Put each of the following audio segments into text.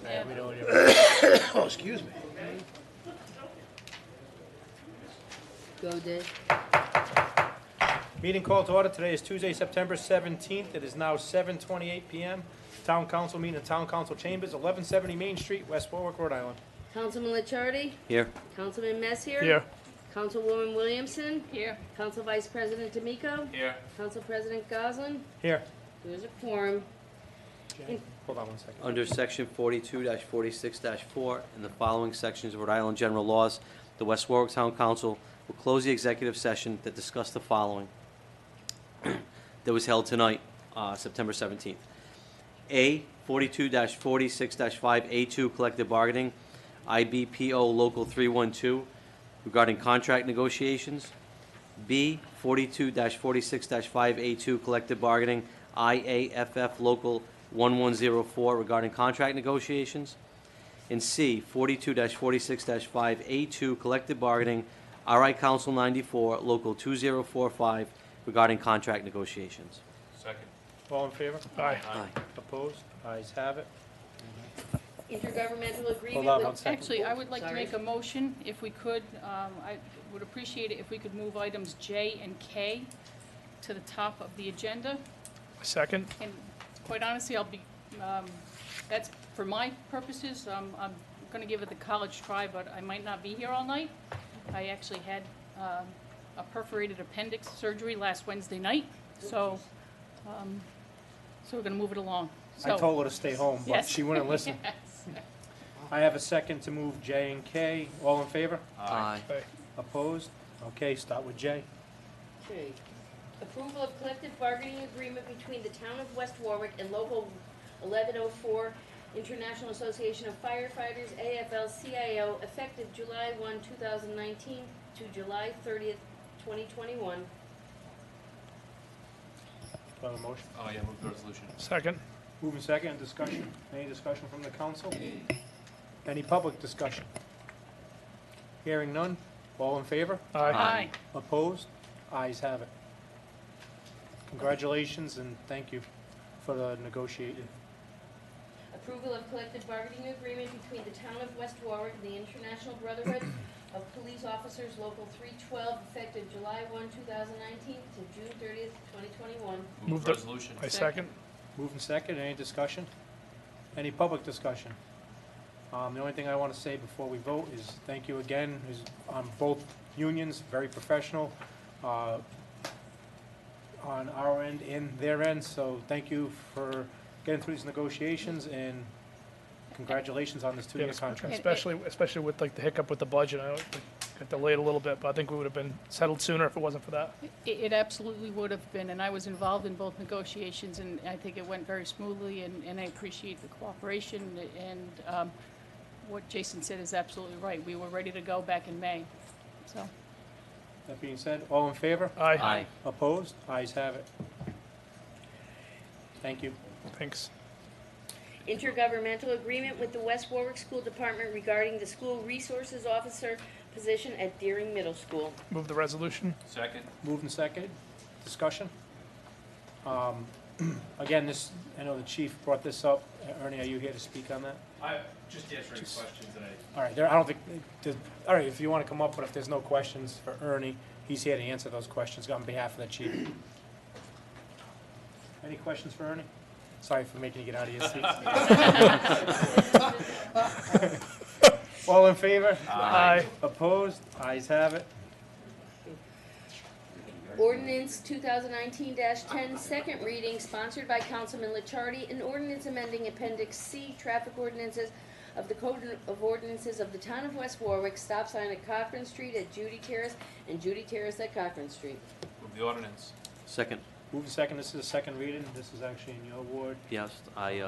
Yeah. We don't oh, excuse me. Go, Dave. Meeting called to order. Today is Tuesday, September 17th. It is now 7:28 PM. Town Council meeting in Town Council Chambers, 1170 Main Street, West Warwick, Rhode Island. Councilman Licciardi? Here. Councilman Messier? Here. Councilwoman Williamson? Here. Council Vice President D'Amico? Here. Council President Goslin? Here. There's a quorum. Hold on one second. Under Section 42-46-4 and the following sections of Rhode Island General Laws, the West Warwick Town Council will close the executive session that discussed the following that was held tonight, September 17th. A, 42-46-5A2 collective bargaining, IBPO Local 312 regarding contract negotiations. B, 42-46-5A2 collective bargaining, IAFF Local 1104 regarding contract negotiations. And C, 42-46-5A2 collective bargaining, RI Council 94 Local 2045 regarding contract negotiations. Second. All in favor? Aye. Opposed? Ayes have it. Intergovernmental agreement Hold on with... one second. Actually, I would like to Sorry. make a motion, if we could. I would appreciate it if we could move items J and K to the top of the agenda. Second. And quite honestly, I'll be, that's for my purposes. I'm going to give it the college try, but I might not be here all night. I actually had a perforated appendix surgery last Wednesday night, so we're going to move it along. I told her to stay home, but Yes. she wouldn't listen. Yes. I have a second to move J and K. All in favor? Aye. Opposed? Okay, start with J. Okay. Approval of collective bargaining agreement between the Town of West Warwick and Local 1104 International Association of Firefighters, AFL-CIO, effective July 1, 2019 to July 30th, 2021. Do I have a motion? Oh, yeah, move the resolution. Second. Moving second, discussion. Any discussion from the council? Any public discussion? Hearing none. All in favor? Aye. Opposed? Ayes have it. Congratulations and thank you for the negotiating. Approval of collective bargaining agreement between the Town of West Warwick and the International Brotherhood of Police Officers, Local 312, effective July 1, 2019 to June 30th, 2021. Move Move the the- resolution. I second. Moving second, any discussion? Any public discussion? The only thing I want to say before we vote is thank you again, is on both unions, very professional, on our end and their end, so thank you for getting through these negotiations, and congratulations on this two-year Yeah, contract. especially with like the hiccup with the budget. I know it got delayed a little bit, but I think we would have been settled sooner if it wasn't for that. It absolutely would have been, and I was involved in both negotiations, and I think it went very smoothly, and I appreciate the cooperation, and what Jason said is absolutely right. We were ready to go back in May, so. That being said, all in favor? Aye. Opposed? Ayes have it. Thank you. Thanks. Intergovernmental agreement with the West Warwick School Department regarding the school resources officer position at Deering Middle School. Move the resolution. Second. Moved and seconded. Discussion? Again, this, I know the chief brought this up. Ernie, are you here to speak on that? I'm just answering questions that All right, I don't think, all right, if you want to come up, but if there's no questions for Ernie, he's here to answer those questions on behalf of the chief. Any questions for Ernie? Sorry for making you get out of your seat. All in favor? Aye. Opposed? Ayes have it. Ordinance 2019-10, second reading, sponsored by Councilman Licciardi, an ordinance amending Appendix C, traffic ordinances of the Code of Ordinances of the Town of West Warwick, stop sign at Cochran Street at Judy Terrace, and Judy Terrace at Cochran Street. Move the ordinance. Second. Moving second, this is a second reading. This is actually in your ward. Yes, I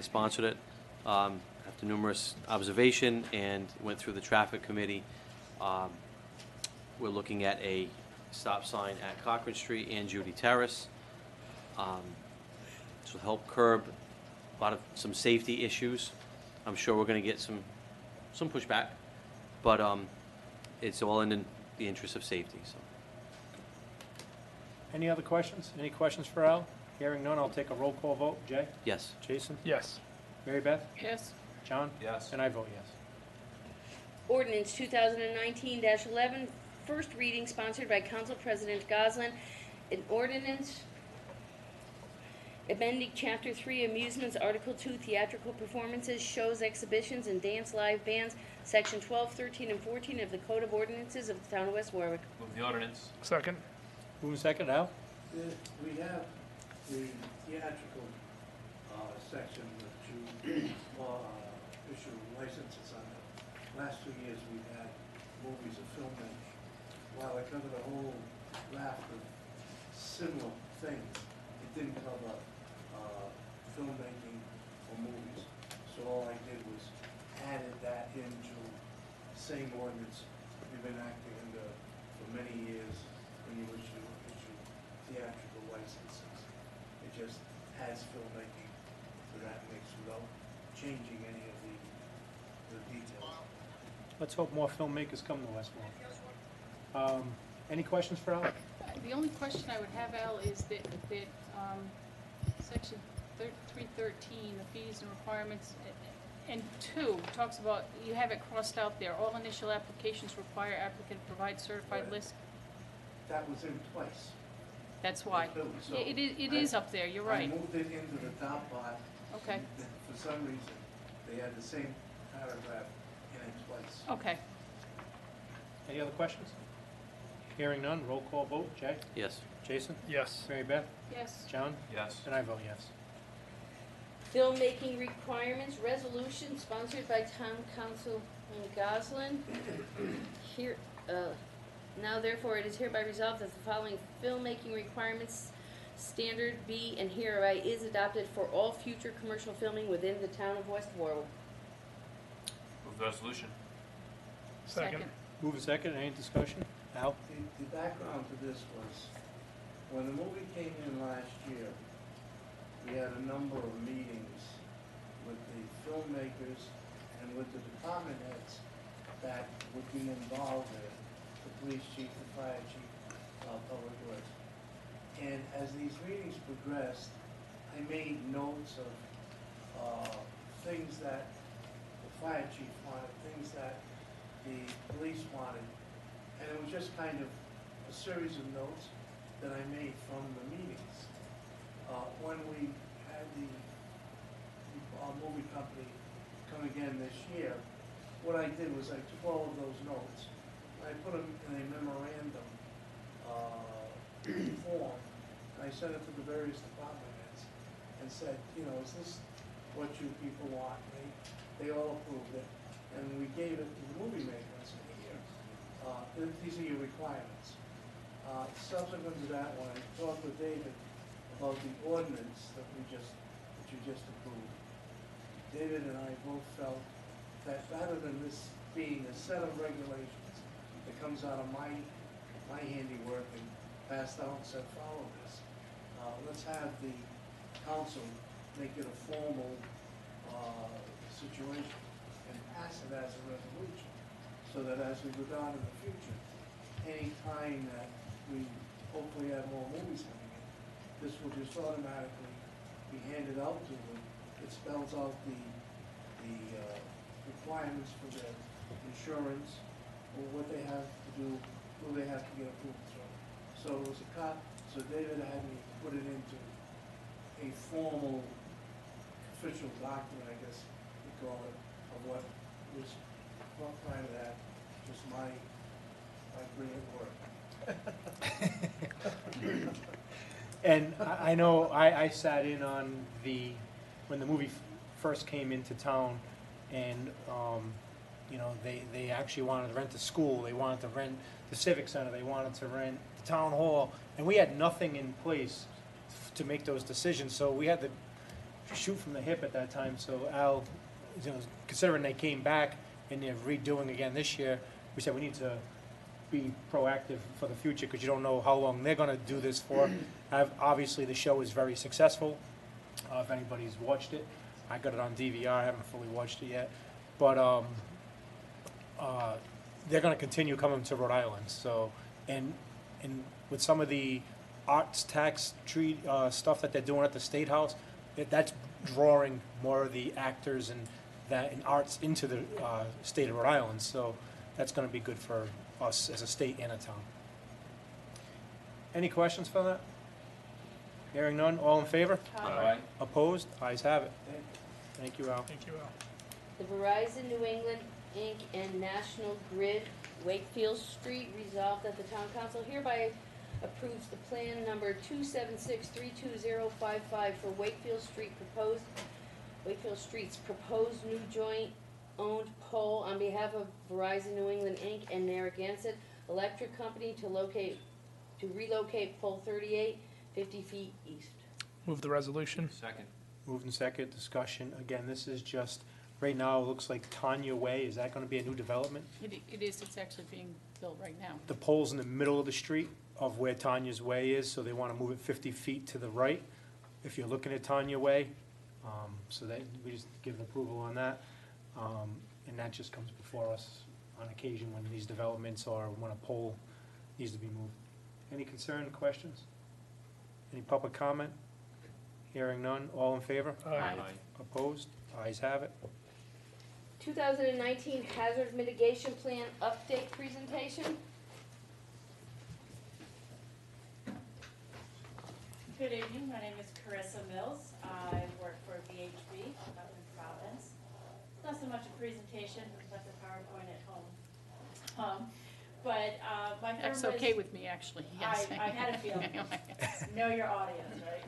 sponsored it after numerous observation and went through the traffic committee. We're looking at a stop sign at Cochran Street and Judy Terrace. To help curb some safety issues. I'm sure we're going to get some pushback, but it's all in the interest of safety. So. Any other questions? Any questions for Al? Hearing none, I'll take a roll call vote. Jay? Yes. Jason? Yes. Mary Beth? Yes. John? Yes. And I vote yes. Ordinance 2019-11, first reading, sponsored by Council President Goslin. An ordinance amending Chapter 3 Amusements, Article 2 Theatrical Performances, Shows, Exhibitions, and Dance Live Bands, Section 12, 13, and 14 of the Code of Ordinances of the Town of West Warwick. Move the ordinance. Second. Move in second, Al? We have the theatrical section that you issue licenses on. The last 2 years, we've had movies of filmmaking. While it covered a whole raft of similar things, it didn't cover filmmaking or movies. So all I did was added that into the same ordinance we've been acting under for many years when you issue theatrical licenses. It just adds filmmaking to that mix without changing any of the details. Let's hope more filmmakers come to West Warwick. Any questions for Al? The only question I would have, Al, is that section 313, the fees and requirements, and 2 talks about, you have it crossed out there, all initial applications require applicant provide certified Right. list. That was in place. That's why. So It is up there, you're right. I moved it into the top part. Okay. and for some reason, they had the same paragraph in its place. Okay. Any other questions? Hearing none, roll call vote. Jay? Yes. Jason? Yes. Mary Beth? Yes. John? Yes. And I vote yes. Filmmaking requirements resolution sponsored by Town Council Goslin. Here, now therefore it is hereby resolved that the following filmmaking requirements standard be and hereby is adopted for all future commercial filming within the town of West Warwick. Move the resolution. Second. Move in second, any discussion? Al? The background to this was, when the movie came in last year, we had a number of meetings with the filmmakers and with the department heads that would be involved in it, the police chief, the fire chief, public works. And as these meetings progressed, I made notes of things that the fire chief wanted, things that the police wanted. And it was just kind of a series of notes that I made from the meetings. When we had the movie company come again this year, what I did was I took all of those notes, I put them in a memorandum form, and I sent it to the various department heads and said, you know, is this what you people want? And they all approved it, and we gave it to the movie maker and said, here, these are your requirements. Subsequent to that, when I talked with David about the ordinance that you just approved, David and I both felt that rather than this being a set of regulations that comes out of my handiwork and passed out and said, follow this, let's have the council make it a formal situation and pass it as a resolution, so that as we go down in the future, any time that we hopefully have more movies coming in, this will just automatically be handed out to them. It spells out the requirements for their insurance, or what they have to do, who they have to get approved from. So it was a cut, so David had me put it into a formal, official document, I guess you call it, of what was prior to that, just my brilliant work. And I know I sat in on when the movie first came into town, and, you know, they actually wanted to rent the school, they wanted to rent the civic center, they wanted to rent the town hall, and we had nothing in place to make those decisions, so we had to shoot from the hip at that time. So Al, you know, considering they came back and they're redoing again this year, we said we need to be proactive for the future, because you don't know how long they're gonna do this for. Obviously, the show is very successful, if anybody's watched it. I got it on DVR, I haven't fully watched it yet, but, they're gonna continue coming to Rhode Island, so, and with some of the arts tax treat, stuff that they're doing at the State House, that's drawing more of the actors and arts into the state of Rhode Island, so that's gonna be good for us as a state and a town. Any questions for that? Hearing none, all in favor? Aye. Opposed? Ayes have it. Thank you, Al. Thank you, Al. The Verizon New England, Inc. and National Grid Wakefield Street resolved that the town council hereby approves the plan number 276-32055 for Wakefield Street's proposed new joint-owned pole on behalf of Verizon New England, Inc. and Narragansett Electric Company to relocate pole 38, 50 feet east. Move the resolution. Second. Moved and second, discussion. Again, this is just, right now, it looks like Tanya Way. Is that gonna be a new development? It is, it's actually being built right now. The pole's in the middle of the street of where Tanya's Way is, so they wanna move it 50 feet to the right. If you're looking at Tanya Way, so that, we just give an approval on that. And that just comes before us on occasion when these developments or when a pole needs to be moved. Any concern, questions? Any public comment? Hearing none, all in favor? Aye. Opposed? Ayes have it. 2019 Hazard Mitigation Plan Update Presentation. Good evening, my name is Carissa Mills. I work for VHB up in Providence. It's not so much a presentation, but the PowerPoint at home. My firm That's was- okay with me, actually, yes. I had a feeling. Know your audience, right?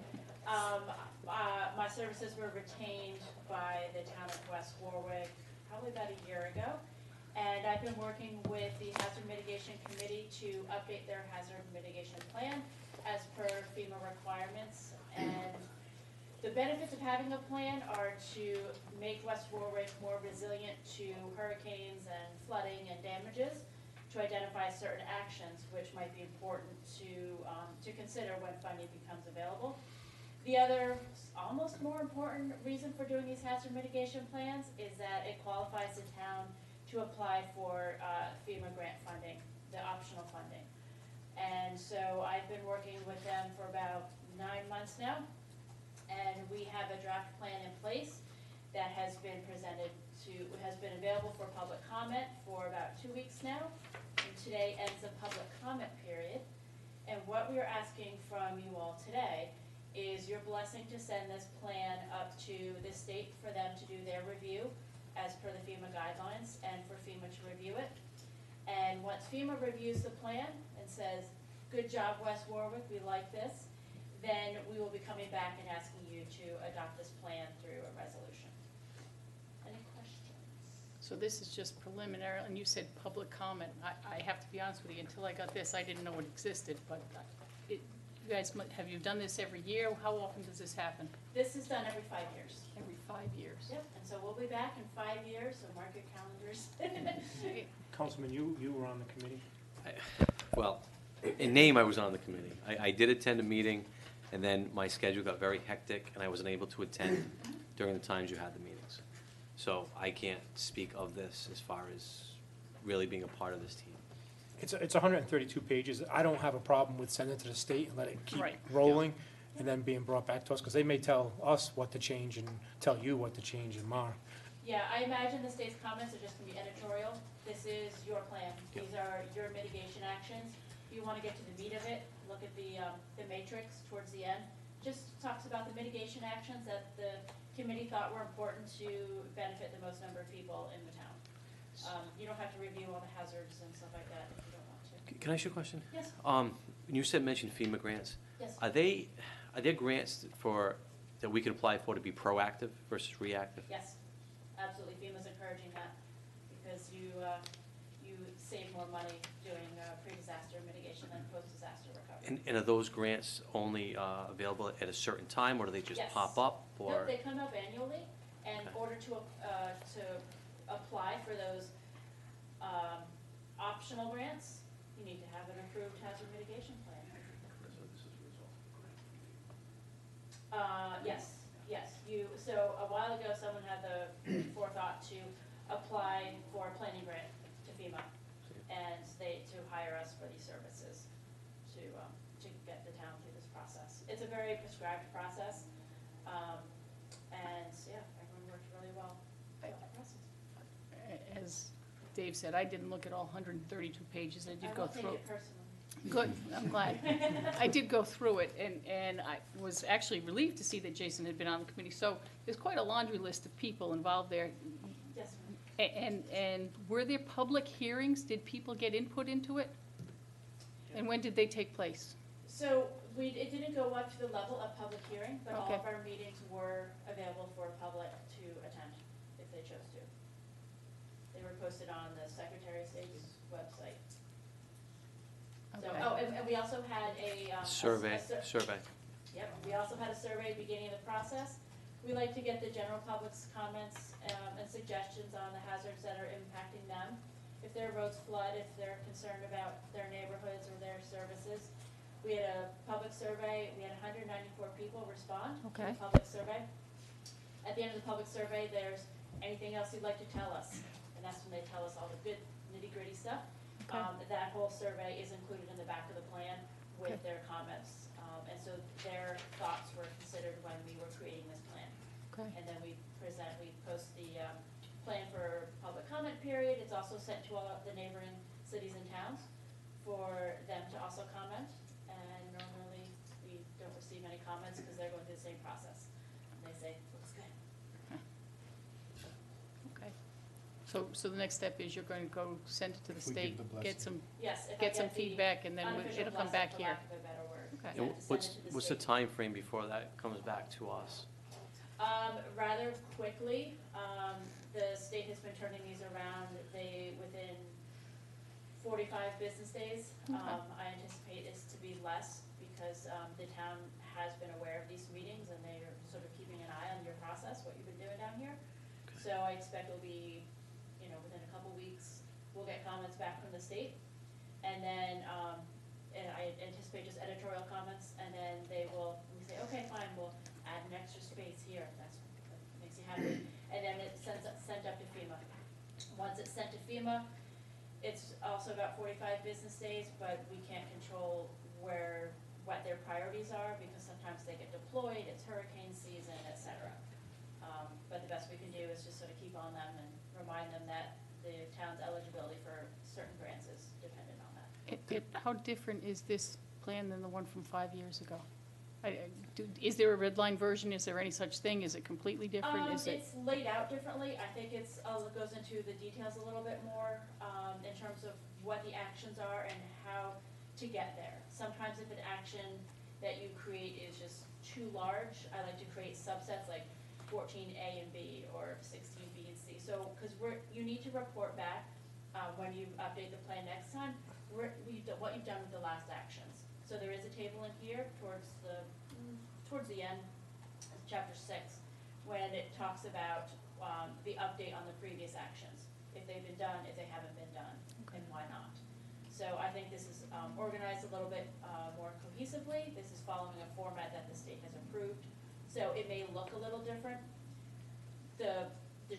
My services were retained by the town of West Warwick probably about a year ago. And I've been working with the Hazard Mitigation Committee to update their hazard mitigation plan as per FEMA requirements. And the benefits of having a plan are to make West Warwick more resilient to hurricanes and flooding and damages, to identify certain actions which might be important to consider when funding becomes available. The other, almost more important reason for doing these hazard mitigation plans is that it qualifies the town to apply for FEMA grant funding, the optional funding. And so I've been working with them for about 9 months now, and we have a draft plan in place that has been available for public comment for about 2 weeks now. And today ends the public comment period. And what we are asking from you all today is your blessing to send this plan up to the state for them to do their review as per the FEMA guidelines and for FEMA to review it. And once FEMA reviews the plan and says, good job, West Warwick, we like this, then we will be coming back and asking you to adopt this plan through a resolution. Any questions? So this is just preliminary, and you said public comment. I have to be honest with you, until I got this, I didn't know it existed, but you guys, have you done this every year? How often does this happen? This is done every 5 years. Every 5 years? Yep, and so we'll be back in 5 years, so mark your calendars. Councilman, you were on the committee? Well, in name, I was on the committee. I did attend a meeting, and then my schedule got very hectic, and I wasn't able to attend during the times you had the meetings. So I can't speak of this as far as really being a part of this team. It's 132 pages. I don't have a problem with sending it to the state and let it keep Right. rolling and then being brought back to us, because they may tell us what to change and tell you what to change and more. Yeah, I imagine the state's comments are just gonna be editorial. This is your plan. These are your mitigation actions. If you wanna get to the meat of it, look at the matrix towards the end. Just talks about the mitigation actions that the committee thought were important to benefit the most number of people in the town. You don't have to review all the hazards and stuff like that if you don't want to. Can I ask you a question? Yes, When you mentioned FEMA grants, yes. are there grants that we can apply for to be proactive versus reactive? Yes, absolutely. FEMA's encouraging that because you save more money doing pre-disaster mitigation than post-disaster recovery. And are those grants only available at a certain time, or do they just Yes. pop up? Nope, Or they come up annually, and in Okay. order to apply for those optional grants, you need to have an approved hazard mitigation plan. Yes, so a while ago, someone had the forethought to apply for a planning grant to FEMA, and to hire us for these services to get the town through this process. It's a very prescribed process. And, yeah, everyone worked really well. So, impressive. As Dave said, I didn't look at all 132 pages. I did go through. I won't take it personally. Good, I'm glad. I did go through it, and I was actually relieved to see that Jason had been on the committee. So there's quite a laundry list of people involved there. Yes, ma'am. And were there public hearings? Did people get input into it? And when did they take place? So it didn't go up to the level of public hearing, but all Okay. of our meetings were available for public to attend if they chose to. They were posted on the Secretary of State's website. So, Okay. and we also had a. Survey. Yep, we also had a survey beginning of the process. We like to get the general public's comments and suggestions on the hazards that are impacting them. If their roads flood, if they're concerned about their neighborhoods or their services. We had a public survey, we had 194 people respond to Okay. the public survey. At the end of the public survey, there's anything else you'd like to tell us? And that's when they tell us all the good nitty-gritty stuff. Okay. That whole survey is included in the back of the plan with Okay. their comments. And so their thoughts were considered when we were creating this plan. Okay. And then we post the plan for public comment period. It's also sent to all of the neighboring cities and towns for them to also comment. And normally, we don't receive any comments because they're going through the same process. And they say, looks good. Okay. So the next step is you're going to go send it to the If we give state, the blessing. get some, Yes, if I get some the feedback, and then unofficial it'll come blessing, back for here. lack of a better word. Okay. Yeah, And to send what's, it to the what's the state. time frame before that comes back to us? Rather quickly. The state has been turning these around, within 45 business days. Okay. I anticipate this to be less because the town has been aware of these meetings and they're sort of keeping an eye on your process, what you've been doing down here. So I expect it'll be, within a couple weeks, we'll get comments back from the state. And then, and I anticipate just editorial comments, and then we say, okay, fine, we'll add an extra space here, if that's what makes you happy. And then it's sent up to FEMA. Once it's sent to FEMA, it's also about 45 business days, but we can't control what their priorities are, because sometimes they get deployed, it's hurricane season, et cetera. But the best we can do is just sort of keep on them and remind them that the town's eligibility for certain grants is dependent on that. How different is this plan than the one from 5 years ago? Is there a red line version? Is there any such thing? Is it completely different? Is it? It's laid out differently. I think it goes into the details a little bit more, in terms of what the actions are and how to get there. Sometimes if an action that you create is just too large, I like to create subsets like 14A and B or 16B and C. So, because you need to report back, when you update the plan next time, what you've done with the last actions. So there is a table in here towards the end, chapter 6, when it talks about the update on the previous actions, if they've been done, if they haven't been done, and why not. So I think this is organized a little bit more cohesively. This is following a format that the state has approved. So it may look a little different. The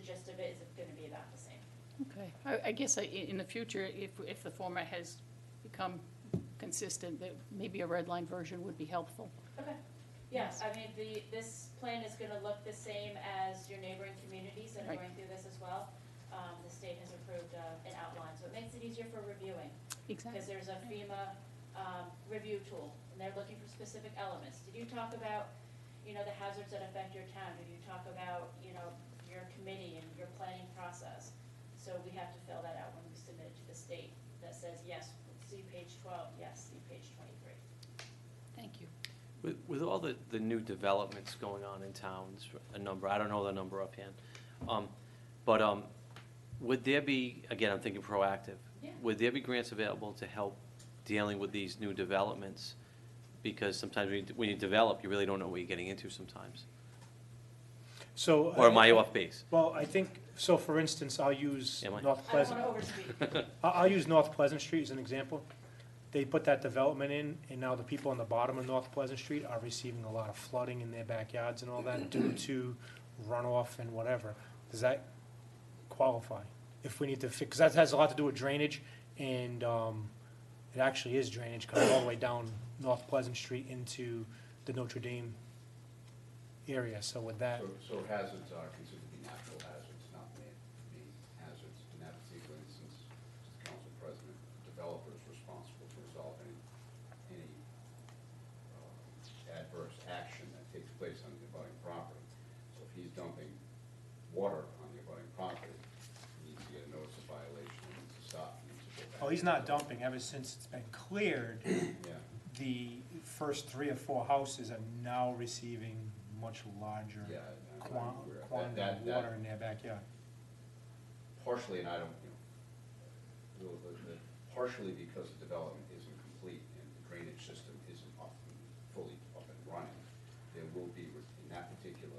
gist of it is going to be about the same. Okay. I guess in the future, if the format has become consistent, that maybe a red line version would be helpful. Okay. Yes, I mean, this plan is gonna look the same as your neighboring communities that are Right. going through this as well. The state has approved an outline, so it makes it easier for reviewing. Exactly. Because there's a FEMA review tool, and they're looking for specific elements. Did you talk about, the hazards that affect your town? Did you talk about, your committee and your planning process? So we have to fill that out when we submit it to the state, that says, yes, see page 12, yes, see page 23. Thank you. With all the new developments going on in towns, a number, I don't know the number offhand, but would there be, again, I'm thinking proactive. Yeah. Would there be grants available to help dealing with these new developments? Because sometimes when you develop, you really don't know what you're getting into sometimes. So. Or am I off base? Well, I think, so for instance, I'll use Am I? North I don't Pleasant. wanna overspeak. I'll use North Pleasant Street as an example. They put that development in, and now the people on the bottom of North Pleasant Street are receiving a lot of flooding in their backyards and all that due to runoff and whatever. Does that qualify? If we need to fix, because that has a lot to do with drainage, and it actually is drainage, coming all the way down North Pleasant Street into the Notre Dame area, so with that, So hazards are considered to be natural hazards, not man-made hazards. In that particular instance, Mr. Council President, the developer is responsible to resolve any adverse action that takes place on the abutting property. So if he's dumping water on the abutting property, he needs to get a notice of violation, he needs to stop, he needs to go back. well, he's not dumping, ever since it's been cleared, Yeah, the first 3 or 4 houses are now receiving much larger yeah. I'm aware of quantity that. of water in their backyard. Partially, and I don't, partially because the development isn't complete and the drainage system isn't fully up and running, there will be, in that particular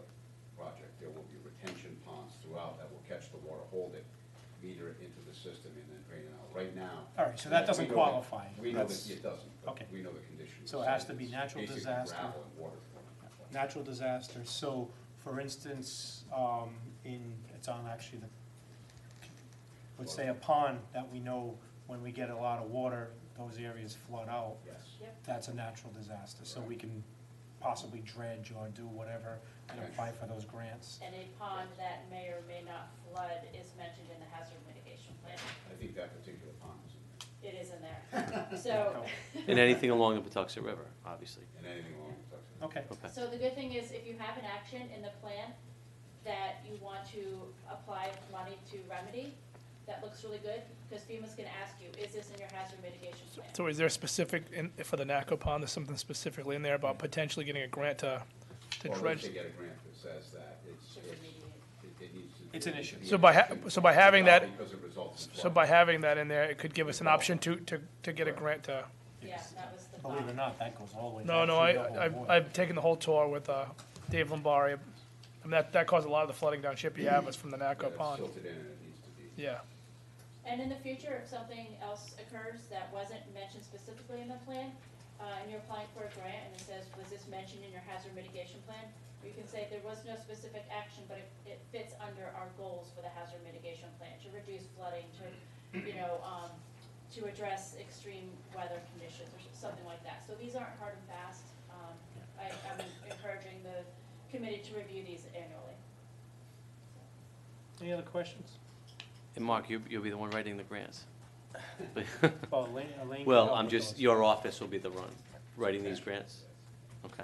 project, there will be retention ponds throughout that will catch the water, hold it, meter it into the system, and then drain it out. Right now. All right, so that doesn't we know qualify. We know that That's- it doesn't, but okay. we know the conditions. So it has to be natural Basically disaster. gravel and water. Natural disasters, so, for instance, it's on actually let's say a pond that we know when we get a lot of water, those areas flood out. Yes. Yep. That's a natural disaster, so we can possibly dredge or do whatever and apply for those grants. And a pond that may or may not flood is mentioned in the hazard mitigation plan. I think that particular pond is in It is in there. So, And anything along the Patuxent River, obviously. there, and anything along the Tuxedo. Okay, Okay. so the good thing is if you have an action in the plan that you want to apply money to remedy, that looks really good, because FEMA's gonna ask you, is this in your hazard mitigation plan? So is there specific, for the NACO pond, there's something specifically in there about potentially getting a grant to Or dredge? they get a grant that says that To remediate. it needs to. It's an issue. So by having that, Because it results in so flooding. by having that in there, it could give us an option to get a grant to, Yeah, that was the believe it or thought. not, that goes all the way no, back no, through the whole I've board. taken the whole tour with, Dave Lombari. I mean, that caused a lot of the flooding down Shippey Ave was from the Yeah, NACO it's pond. silted in and it needs to be. Yeah, And in the future, if something else occurs that wasn't mentioned specifically in the plan, and you're applying for a grant and it says, was this mentioned in your hazard mitigation plan? You can say there was no specific action, but it fits under our goals for the hazard mitigation plan, to reduce flooding, to, to address extreme weather conditions or something like that. So these aren't hard and fast. I'm encouraging the committee to review these annually. Any other questions? And Mark, you'll be the one writing the grants. Well, Elaine can Well, help I'm with just, those. your office will be the one writing these grants? Okay.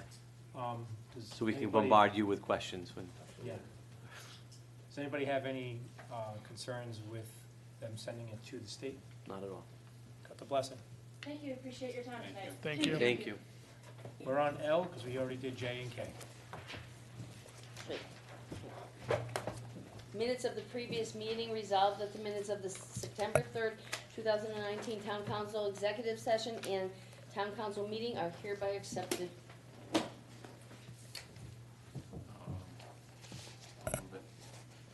Does So we can anybody- bombard you with questions when, Yeah. Does anybody have any concerns with them sending it to the state? not at all. Got the blessing. Thank you, appreciate your time tonight. thank you. Thank you. We're on L, because we already did J and K. Minutes of the previous meeting resolved that the minutes of the September 3rd, 2019 Town Council Executive Session and Town Council meeting are hereby accepted.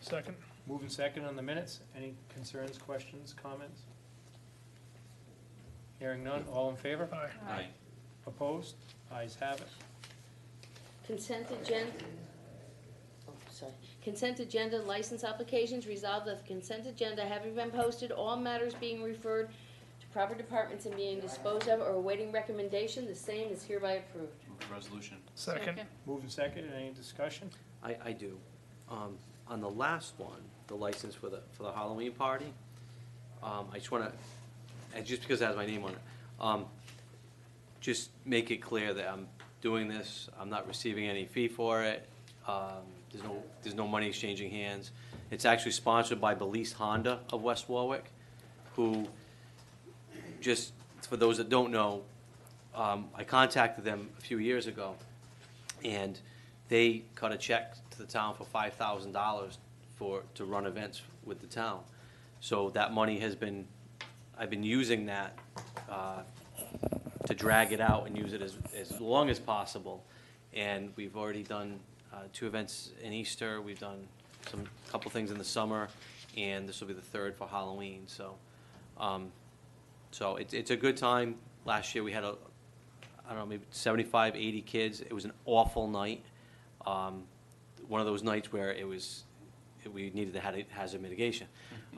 Second, Moving second on the minutes. Any concerns, questions, comments? Hearing none, all in favor? aye. Aye. Opposed? Ayes have it. Consent agenda, consent agenda license applications, resolved that the consent agenda having been posted, all matters being referred to proper departments and being disposed of or awaiting recommendation, the same is hereby approved. Move the resolution. Second, Moving second, any discussion? I do. On the last one, the license for the Halloween party, I just wanna, and just because it has my name on it, just make it clear that I'm doing this, I'm not receiving any fee for it, there's no money exchanging hands. It's actually sponsored by Belize Honda of West Warwick, who, just for those that don't know, I contacted them a few years ago, and they cut a check to the town for $5,000 to run events with the town. So that money I've been using that to drag it out and use it as long as possible. And we've already done 2 events in Easter, we've done a couple things in the summer, and this will be the 3rd for Halloween, so. So it's a good time. Last year, we had I don't know, maybe 75, 80 kids. It was an awful night. One of those nights where we needed to have hazard mitigation.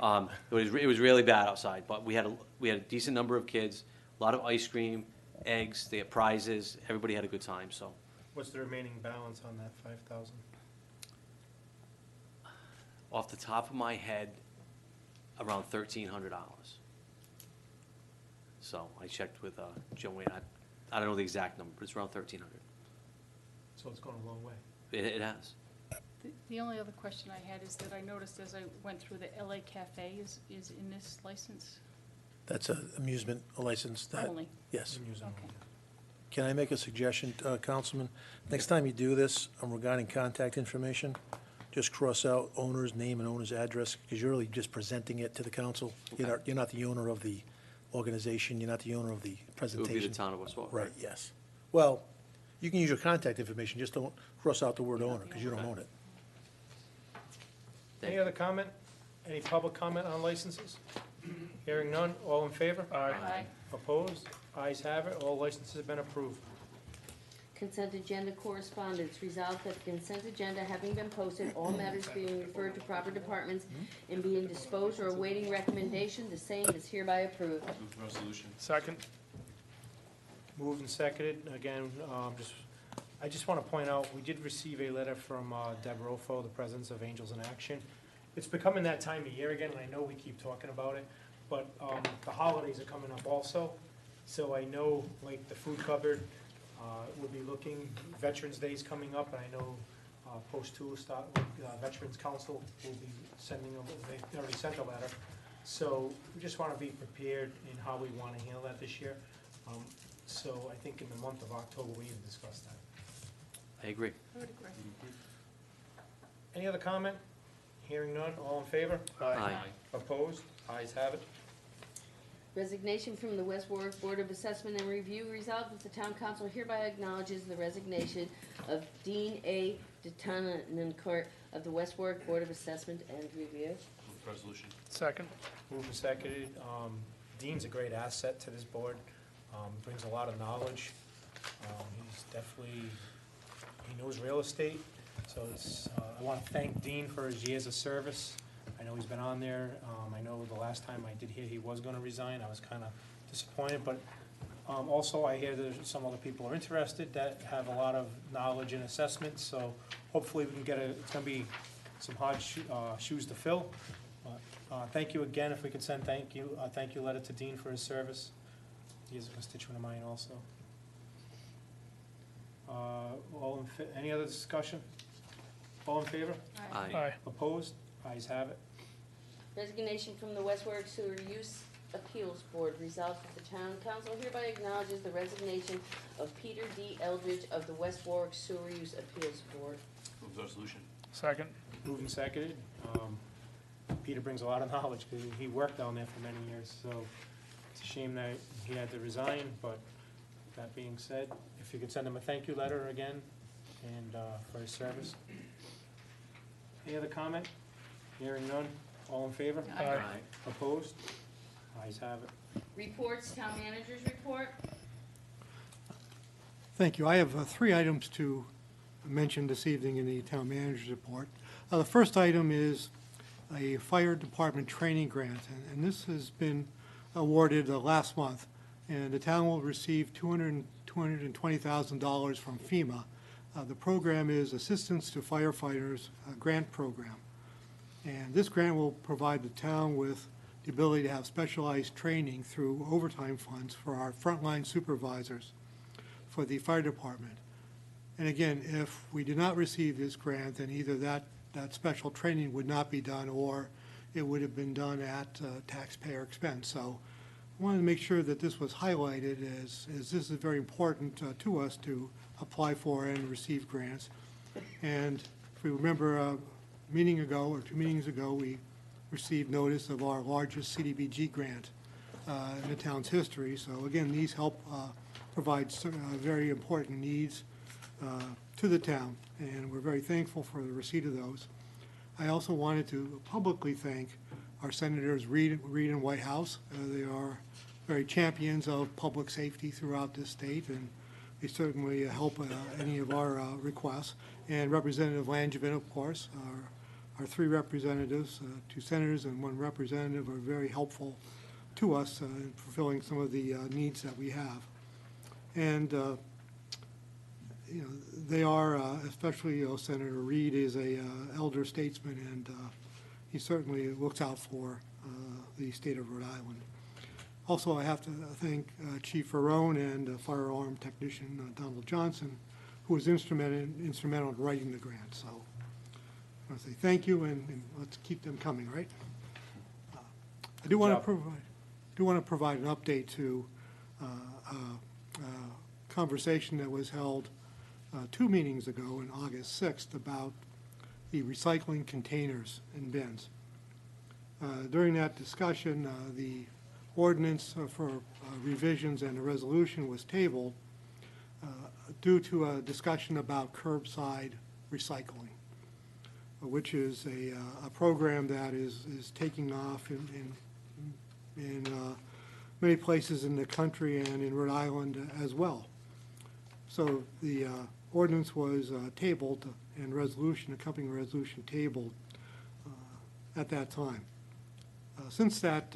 It was really bad outside, but we had a decent number of kids, a lot of ice cream, eggs, they had prizes, everybody had a good time, so What's the remaining balance on that 5,000? Off the top of my head, around $1,300. So I checked with Joanne. I don't know the exact number, but it's around 1,300. So it's gone a long way. It has. The only other question I had is that I noticed as I went through the LA Cafe is in this license That's an amusement license that, only. yes. Amusing. Okay. Can I make a suggestion, Councilman? Next time you do this, regarding contact information, just cross out owner's name and owner's address, because you're really just presenting it to the council. You're not the owner of the organization, you're not the owner of the It would presentation. be the town of West Warwick. Right, yes. Well, you can use your contact information, just don't cross out the word owner, because you don't Okay. own it. Thank Any you. other comment? Any public comment on licenses? Hearing none, all in favor? Aye. Opposed? Ayes have it, all licenses have been approved. Consent agenda correspondence. Resolved that the consent agenda having been posted, all matters being referred to proper departments and being disposed or awaiting recommendation, the same is hereby approved. Move the resolution. Second. Moved and seconded, again, I just want to point out, we did receive a letter from Deb Rofo, the Presidents of Angels in Action. It's becoming that time of year again, and I know we keep talking about it, but the holidays are coming up also. So I know, like, the food cupboard will be looking, Veterans Day's coming up, and I know Veterans Council will be sending, they already sent a letter. So we just want to be prepared in how we want to handle that this year. So I think in the month of October, we need to discuss that. I agree. I would agree. Any other comment? Hearing none, all in favor? Aye. Opposed? Ayes have it. Resignation from the West Warwick Board of Assessment and Review. Resolved that the town council hereby acknowledges the resignation of Dean A. DeTonencourt of the West Warwick Board of Assessment and Review. Move the resolution. Second. Moved and seconded. Dean's a great asset to this board. Brings a lot of knowledge. He's definitely, he knows real estate. So it's, I want to thank Dean for his years of service. I know he's been on there. I know the last time I did hear he was going to resign. I was kind of disappointed, but also I hear there's some other people are interested that have a lot of knowledge in assessment. So hopefully we can get it's going to be some hard shoes to fill. Thank you again. If we could send thank you letter to Dean for his service. He is a constituent of mine also. Any other discussion? All in favor? Aye. Aye. Opposed? Ayes have it. Resignation from the West Warwick Sewer Use Appeals Board. Resolved that the town council hereby acknowledges the resignation of Peter D. Eldridge of the West Warwick Sewer Use Appeals Board. Move the resolution. Second. Moved and seconded. Peter brings a lot of knowledge because he worked down there for many years, so it's a shame that he had to resign, but that being said, if you could send him a thank you letter again and for his service. Any other comment? Hearing none. All in favor? Aye. Opposed? Ayes have it. Reports, town managers report. Thank you. I have 3 items to mention this evening in the town manager's report. The first item is a fire department training grant, and this has been awarded last month, and the town will receive $220,000 from FEMA. The program is Assistance to Firefighters Grant Program, and this grant will provide the town with the ability to have specialized training through overtime funds for our frontline supervisors for the fire department. And again, if we did not receive this grant, then either that special training would not be done, or it would have been done at taxpayer expense. So I wanted to make sure that this was highlighted as this is very important to us to apply for and receive grants. And if we remember a meeting ago or 2 meetings ago, we received notice of our largest CDBG grant in the town's history. So again, these help provide very important needs to the town, and we're very thankful for the receipt of those. I also wanted to publicly thank our Senators Reid and Whitehouse. They are very champions of public safety throughout this state, and they certainly help any of our requests. And Representative Langevin, of course, our 3 representatives, 2 senators and 1 representative, are very helpful to us in fulfilling some of the needs that we have. And you know, they are, especially, you know, Senator Reed is a elder statesman, and he certainly looks out for the state of Rhode Island. Also, I have to thank Chief Ferrone and firearm technician Donald Johnson, who was instrumental in writing the grant. So I want to say thank you, and let's keep them coming, right? I do want to provide an update to a conversation that was held 2 meetings ago on August 6th about the recycling containers and bins. During that discussion, the ordinance for revisions and the resolution was tabled due to a discussion about curbside recycling, which is a program that is taking off in many places in the country and in Rhode Island as well. So the ordinance was tabled and resolution, accompanying resolution tabled at that time. Since that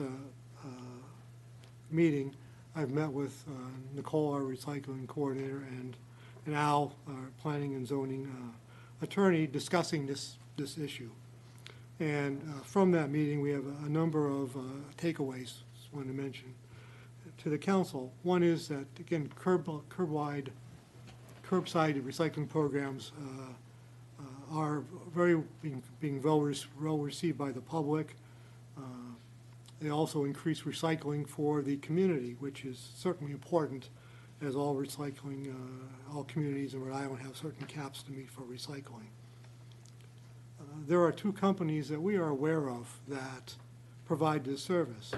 meeting, I've met with Nicole, our recycling coordinator, and Al, our planning and zoning attorney, discussing this issue. And from that meeting, we have a number of takeaways I want to mention to the council. One is that, again, curbside recycling programs are being well received by the public. They also increase recycling for the community, which is certainly important, as all recycling, all communities in Rhode Island have certain caps to meet for recycling. There are 2 companies that we are aware of that provide this service.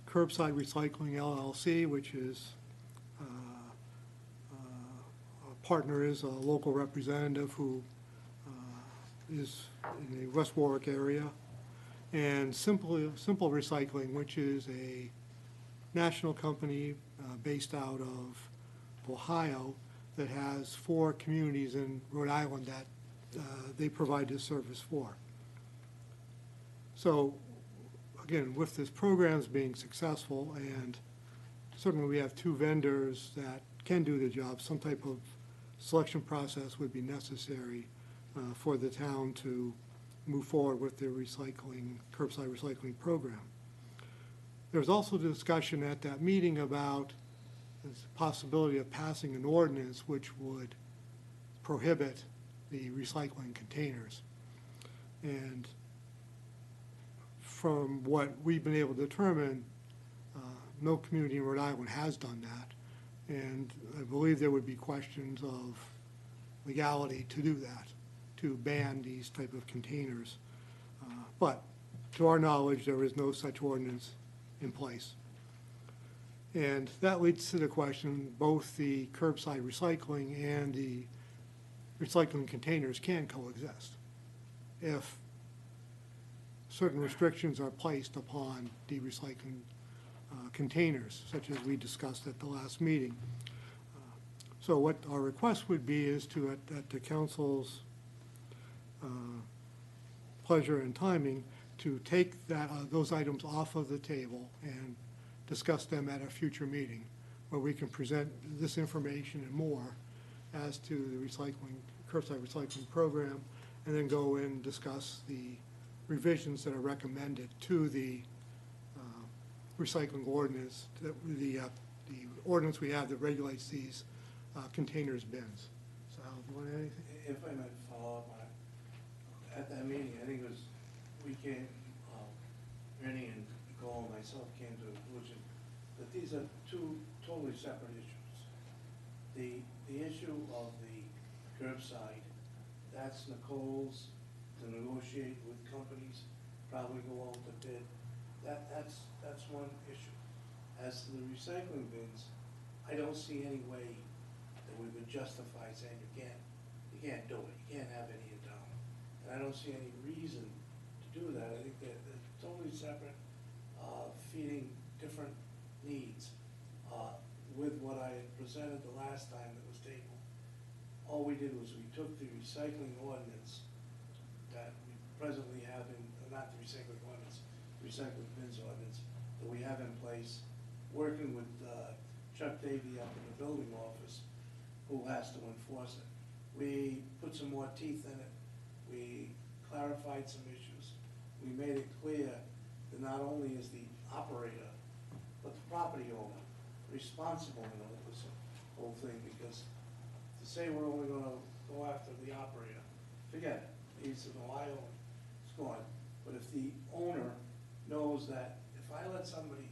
Curbside Recycling LLC, which is a partner is a local representative who is in the West Warwick area, and Simple Recycling, which is a national company based out of Ohio that has 4 communities in Rhode Island that they provide this service for. So, again, with this program's being successful, and certainly we have 2 vendors that can do the job, some type of selection process would be necessary for the town to move forward with their recycling, curbside recycling program. There was also discussion at that meeting about the possibility of passing an ordinance which would prohibit the recycling containers. And from what we've been able to determine, no community in Rhode Island has done that. And I believe there would be questions of legality to do that, to ban these type of containers. But to our knowledge, there is no such ordinance in place. And that leads to the question, both the curbside recycling and the recycling containers can coexist if certain restrictions are placed upon the recycling containers, such as we discussed at the last meeting. So what our request would be is to, at the council's pleasure and timing, to take those items off of the table and discuss them at a future meeting, where we can present this information and more as to the curbside recycling program, and then go and discuss the revisions that are recommended to the recycling ordinance, the ordinance we have that regulates these containers bins. So, Al, do you want to add anything? If I might follow up on it, at that meeting, I think it was, we came, Rennie and Nicole and myself came to the conclusion that these are 2 totally separate issues. The issue of the curbside, that's Nicole's to negotiate with companies, probably go out to bid. That's one issue. As to the recycling bins, I don't see any way that we would justify saying you can't do it, you can't have any in town. And I don't see any reason to do that. I think they're totally separate, feeding different needs. With what I had presented the last time that was tabled, all we did was we took the recycling ordinance that we presently have in, not the recycling ordinance, recycling bins ordinance that we have in place, working with Chuck Davey up in the building office, who has to enforce it. We put some more teeth in it. We clarified some issues. We made it clear that not only is the operator, but the property owner responsible in this whole thing, because to say we're only gonna go after the operator, forget it. He's an Ohio, it's gone. But if the owner knows that if I let somebody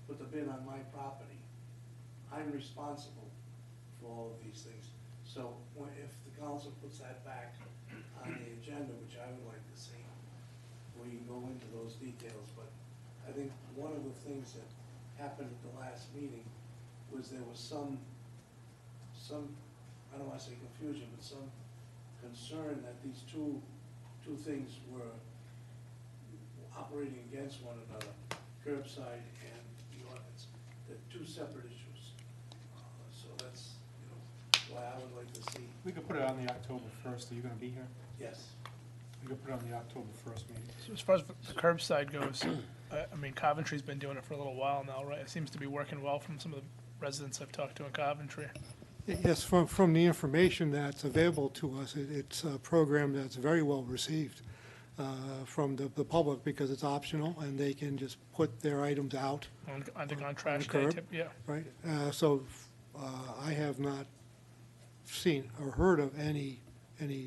put the bin on my property, I'm responsible for all of these things. So if the council puts that back on the agenda, which I would like to see, we can go into those details. But I think one of the things that happened at the last meeting was there was some, I don't wanna say confusion, but some concern that these two things were operating against one another, curbside and the ordinance. They're two separate issues. So that's, why I would like to see, We could put it on the October 1st. Are you gonna be here? yes. We could put it on the October 1st meeting. So as far as the curbside goes, I mean, Coventry's been doing it for a little while now, right? It seems to be working well from some of the residents I've talked to in Coventry. Yes, from the information that's available to us, it's a program that's very well received from the public because it's optional and they can just put their items out, I think on trash the day, curb. yeah. right? So I have not seen or heard of any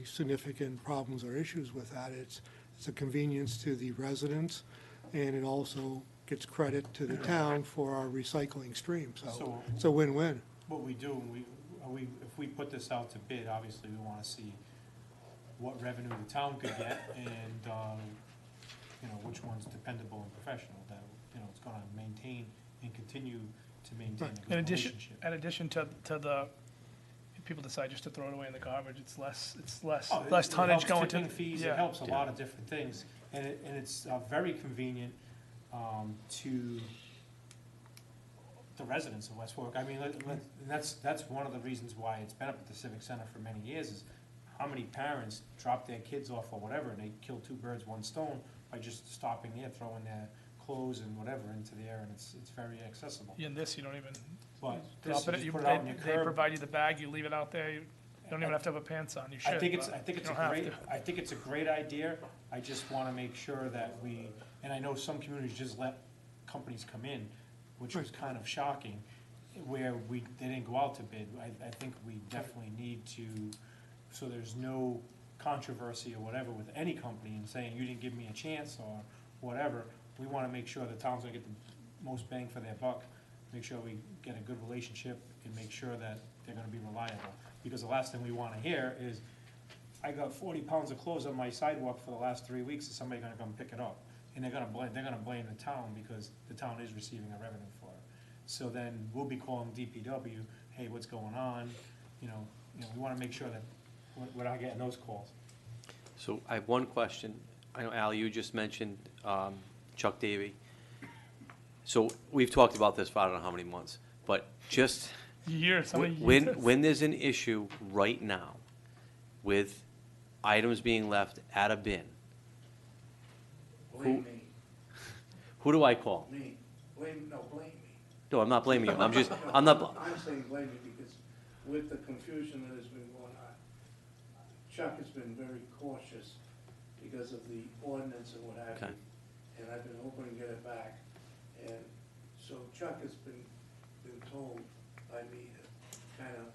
significant problems or issues with that. It's a convenience to the residents, and it also gets credit to the town for our recycling stream, so So- it's a win-win. What we do, if we put this out to bid, obviously we wanna see what revenue the town could get and, which one's dependable and professional, that, it's gonna maintain and continue to maintain a In good addition, relationship. in addition to the, if people decide just to throw it away in the garbage, it's less Oh, less it tonnage helps going to. tipping fees, yeah. it helps a lot of different things, and it's very convenient to the residents of West Warwick. I mean, and that's one of the reasons why it's been up at the Civic Center for many years, is how many parents drop their kids off or whatever, and they kill two birds, one stone by just stopping there, throwing their clothes and whatever into the air, and it's very accessible. In this, you don't even But drop this, it, you just put it out on your they curb. provide you the bag, you leave it out there, you don't even have to have a pants on, you should. I think it's but a you don't have great, to. I think it's a great idea. I just wanna make sure that we, and I know some communities just let companies come in, which was kind of shocking, where they didn't go out to bid. I think we definitely need to, so there's no controversy or whatever with any company and saying, you didn't give me a chance or whatever. We wanna make sure the town's gonna get the most bang for their buck, make sure we get a good relationship and make sure that they're gonna be reliable. Because the last thing we wanna hear is, I got 40 pounds of clothes on my sidewalk for the last 3 weeks, is somebody gonna come pick it up? And they're gonna blame the town because the town is receiving a revenue for it. So then we'll be calling DPW, hey, what's going on? We wanna make sure that we're not getting those calls. So I have one question. I know, Al, you just mentioned Chuck Davy. So we've talked about this for I don't know how many months, but just Years, how many when years? when there's an issue right now with items being left at a bin, Blame me, who do I call? me, blame me. No, I'm not blaming you. I'm just, No, I'm not, I'm saying blame me because with the confusion that has been going on, Chuck has been very cautious because of the ordinance and what have Okay. you. And I've been hoping to get it back. And so Chuck has been told by me to kind of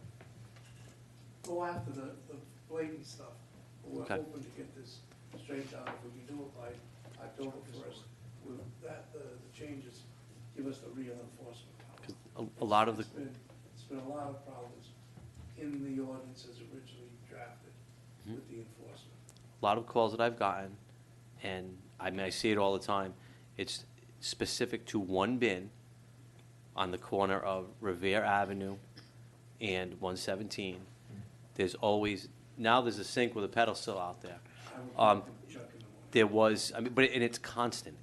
go after the blatant stuff. But we're Okay. hoping to get this straightened out. If we can do it by October 1st, with that, the changes give us the real enforcement power. a lot of the, It's been a lot of problems in the ordinance as originally drafted with the enforcement. a lot of calls that I've gotten, and I mean, I see it all the time, it's specific to one bin on the corner of Revere Avenue and 117. There's always, now there's a sink with a pedestal out there. I will talk to Chuck in the morning. There was, I mean, and it's constant.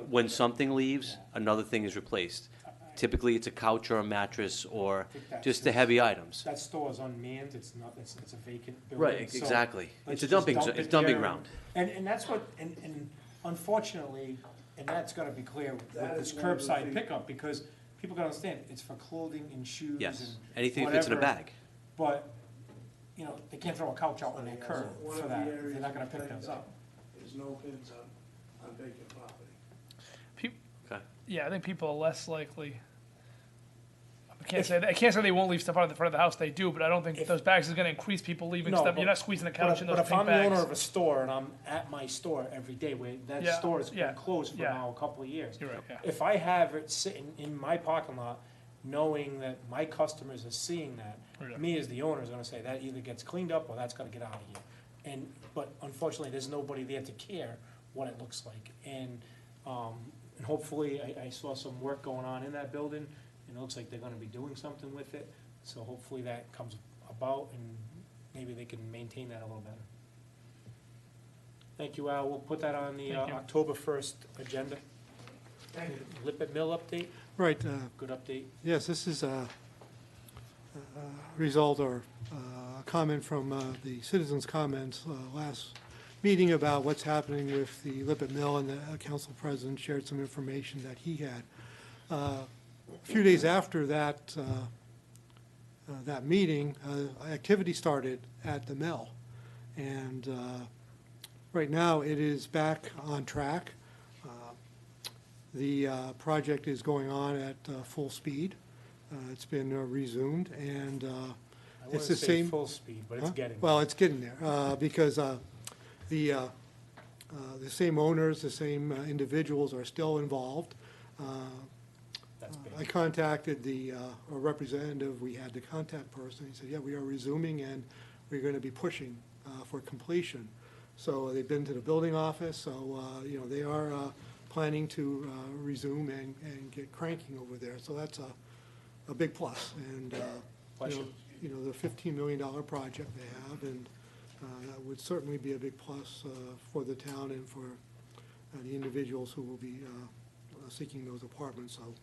When something leaves, another thing is replaced. Typically, it's a couch or a mattress or just the heavy items. That store is unmanned, it's not, it's a vacant building. Right, so exactly. let's It's a just dumping, dump it's it dumping there. ground. And that's what, and unfortunately, and that's gotta be clear with That this is one of the curbside things- pickup, because people gotta understand, it's for clothing and shoes and Yes, anything that fits in a whatever. bag. but, you know, they can't throw a couch out on that Yeah, curb one for of the that. areas They're not gonna we pick think those that up. There's no pins on vacant property. Okay. Yeah, I think people are less likely. I can't say they won't leave stuff out of the front of the house. They do, but I don't think If- those bags is going to increase people leaving No, stuff. but- You're not squeezing a couch in those But if pink I'm the bags. owner of a store and I'm at my store every day, where that Yeah, store has yeah, been closed for yeah. now a couple of years. You're right. Yeah. If I have it sitting in my parking lot, knowing that my customers are seeing that, Yeah. me as the owner is gonna say, that either gets cleaned up or that's gotta get out of here. But unfortunately, there's nobody there to care what it looks like. And hopefully, I saw some work going on in that building, and it looks like they're gonna be doing something with it. So hopefully that comes about, and maybe they can maintain that a little better. Thank you, Al. We'll put that on the Thank you. October 1st agenda. Thank you. Lippet Mill update, Right, good update. yes, this is a result or a comment from the citizens' comments last meeting about what's happening with the Lippet Mill, and the council president shared some information that he had. A few days after that, that meeting, activity started at the mill. And right now, it is back on track. The project is going on at full speed. It's been resumed, and I it's wouldn't the say same. full speed, but it's Huh? getting. Well, it's getting there, because the same owners, the same individuals are still involved. That's I big. contacted a representative, we had the contact person, he said, yeah, we are resuming, and we're going to be pushing for completion. So they've been to the building office, so, you know, they are planning to resume and get cranking over there, so that's a big plus. And, Bless you know, the $15 million project they have, and that would certainly be a big plus for the town and for the individuals who will be seeking those apartments. So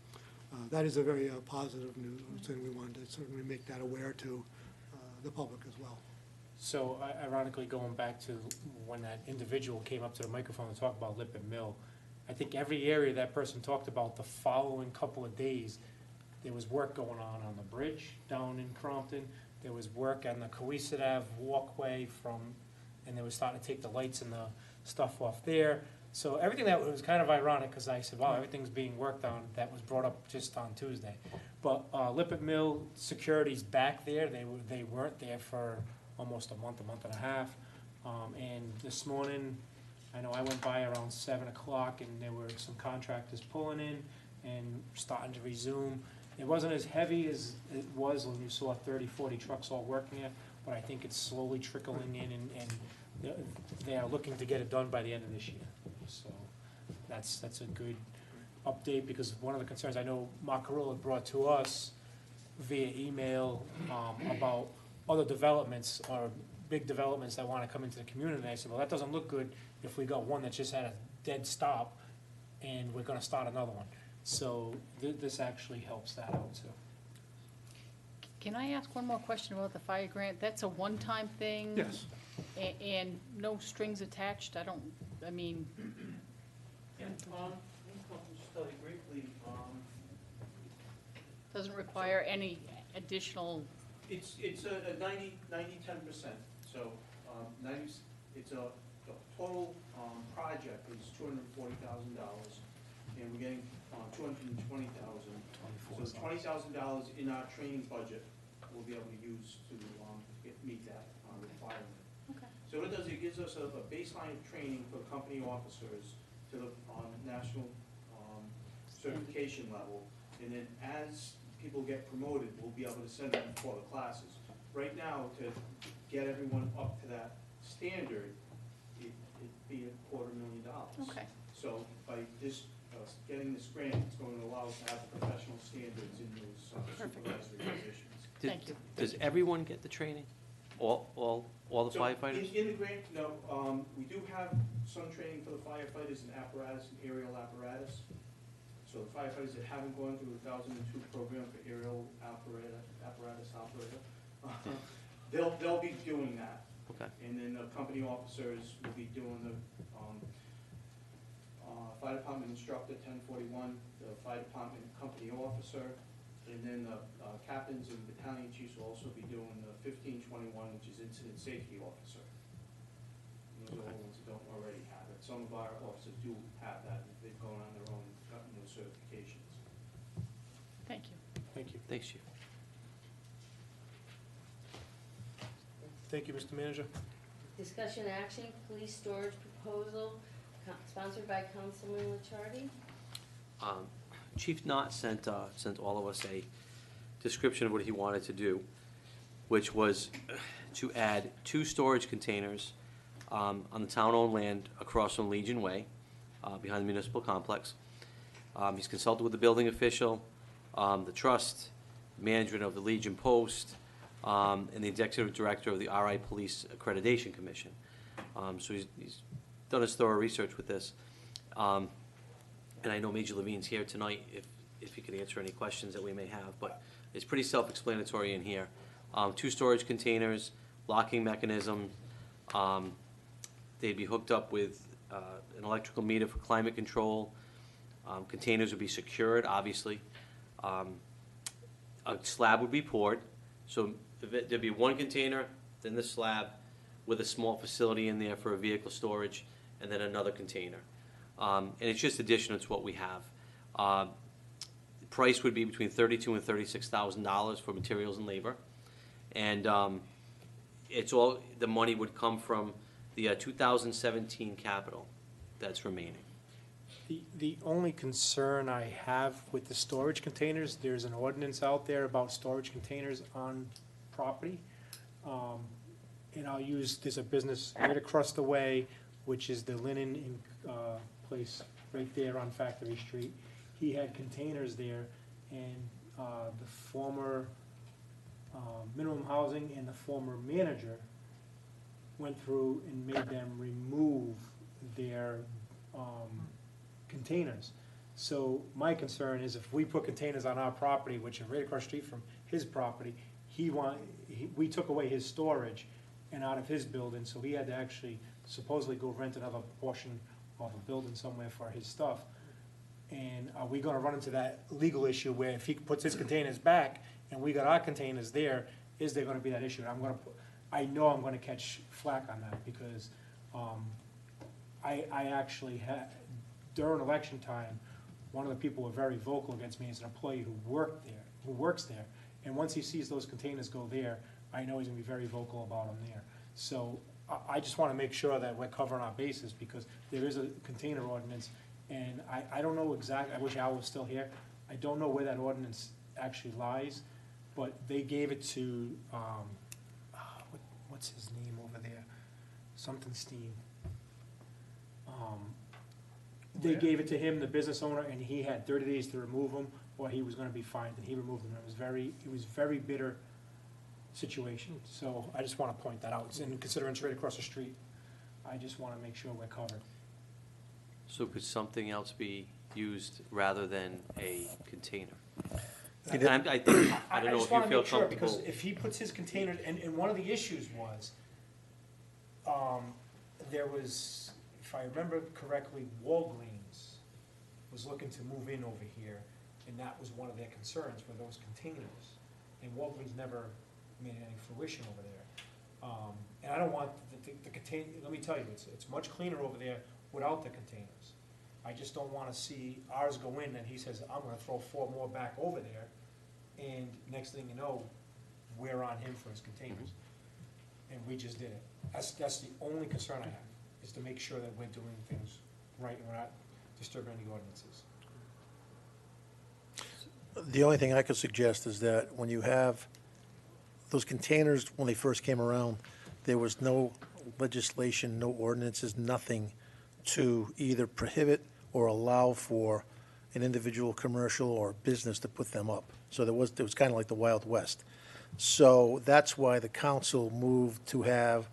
that is a very positive news, and we wanted to certainly make that aware to the public as well. So ironically, going back to when that individual came up to the microphone to talk about Lippet Mill, I think every area that person talked about the following couple of days, there was work going on the bridge down in Crompton. There was work on the Cohasset Ave walkway and they were starting to take the lights and the stuff off there. So everything that was kind of ironic, because I said, wow, everything's being worked on, that was brought up just on Tuesday. But Lippet Mill security's back there. They weren't there for almost a month and a half. And this morning, I know I went by around 7 o'clock, and there were some contractors pulling in and starting to resume. It wasn't as heavy as it was when you saw 30, 40 trucks all working there, but I think it's slowly trickling in, and they are looking to get it done by the end of this year. So that's a good update, because one of the concerns I know Mark Carrillo had brought to us via email about other developments or big developments that want to come into the community. And I said, well, that doesn't look good if we got one that just had a dead stop and we're gonna start another one. So this actually helps that out too. Can I ask one more question about the fire grant? That's a one-time thing? Yes. And no strings attached? I mean, Just tell you briefly, doesn't require any additional, it's a 90, 10%. So, it's the total, project is $240,000, and we're getting, $220,000. So $20,000 in our training budget, we'll be able to use to, meet that, requirement. Okay. So what it does, it gives us a baseline of training for company officers to the, national, certification level. And then as people get promoted, we'll be able to send them for the classes. Right now, to get everyone up to that standard, it'd be $250,000. okay. So by this, getting this grant, it's going to allow us to have professional standards in those supervisory positions. Thank you. Does everyone get the training? All the So, firefighters? In the grant, no, we do have some training for the firefighters in apparatus and aerial apparatus. So the firefighters that haven't gone through the 2002 program for aerial apparatus operator, they'll be doing that. Okay. And then the company officers will be doing the, fire department instructor 1041, the fire department company officer, And then the captains and battalion chiefs will also be doing the 1521, which is incident safety officer. And those are all ones that don't already have it. Some of our officers do have that, and they've gone on their own, gotten those certifications. Thank you. Thank you. Thanks, Chief. Thank you, Mr. Manager. Discussion action, police storage proposal, sponsored by Councilman Licciardi. Chief Knott sent all of us a description of what he wanted to do, which was to add 2 storage containers on the town-owned land across from Legion Way, behind the municipal complex. He's consulted with the building official, the trust, management of the Legion Post, and the executive director of the RI Police Accreditation Commission. So he's done his thorough research with this. And I know Major Levine's here tonight if he could answer any questions that we may have, but it's pretty self-explanatory in here. 2 storage containers, locking mechanism. They'd be hooked up with an electrical meter for climate control. Containers would be secured, obviously. A slab would be poured, so there'd be 1 container, then the slab, with a small facility in there for a vehicle storage, and then another container. And it's just additional to what we have. The price would be between $32,000 and $36,000 for materials and labor. And it's all, the money would come from the 2017 capital that's remaining. The only concern I have with the storage containers, there's an ordinance out there about storage containers on property. And I'll use, there's a business right across the way, which is the linen place right there on Factory Street. He had containers there, and the former minimum housing and the former manager went through and made them remove their containers. So my concern is if we put containers on our property, which are right across the street from his property, we took away his storage and out of his building, so he had to actually supposedly go rent another portion of a building somewhere for his stuff. And are we gonna run into that legal issue where if he puts his containers back and we got our containers there, is there gonna be that issue? And I know I'm gonna catch flack on that because I actually had, during election time, one of the people were very vocal against me as an employee who works there. And once he sees those containers go there, I know he's gonna be very vocal about them there. So I just wanna make sure that we're covering our bases because there is a container ordinance. And I don't know exactly, I wish Al was still here. I don't know where that ordinance actually lies, but they gave it to, what's his name over there? Something Steen. They gave it to him, the business owner, and he had 30 days to remove them, or he was gonna be fined, and he removed them. It was very bitter situation, so I just wanna point that out. And considering it's right across the street, I just wanna make sure we're covered. So could something else be used rather than a container? He And I think, I don't know if just you wanna feel make sure, comfortable. because if he puts his containers, and one of the issues was, there was, if I remember correctly, Walgreens was looking to move in over here, and that was one of their concerns, were those containers. And Walgreens never made any fruition over there. And I don't want the container, let me tell you, it's much cleaner over there without the containers. I just don't wanna see ours go in and he says, I'm gonna throw 4 more back over there, and next thing you know, we're on him for his containers. And we just did it. That's the only concern I have, is to make sure that we're doing things right and we're not disturbing any ordinances. The only thing I could suggest is that when you have those containers, when they first came around, there was no legislation, no ordinances, nothing to either prohibit or allow for an individual commercial or business to put them up. So it was kind of like the Wild West. So that's why the council moved to have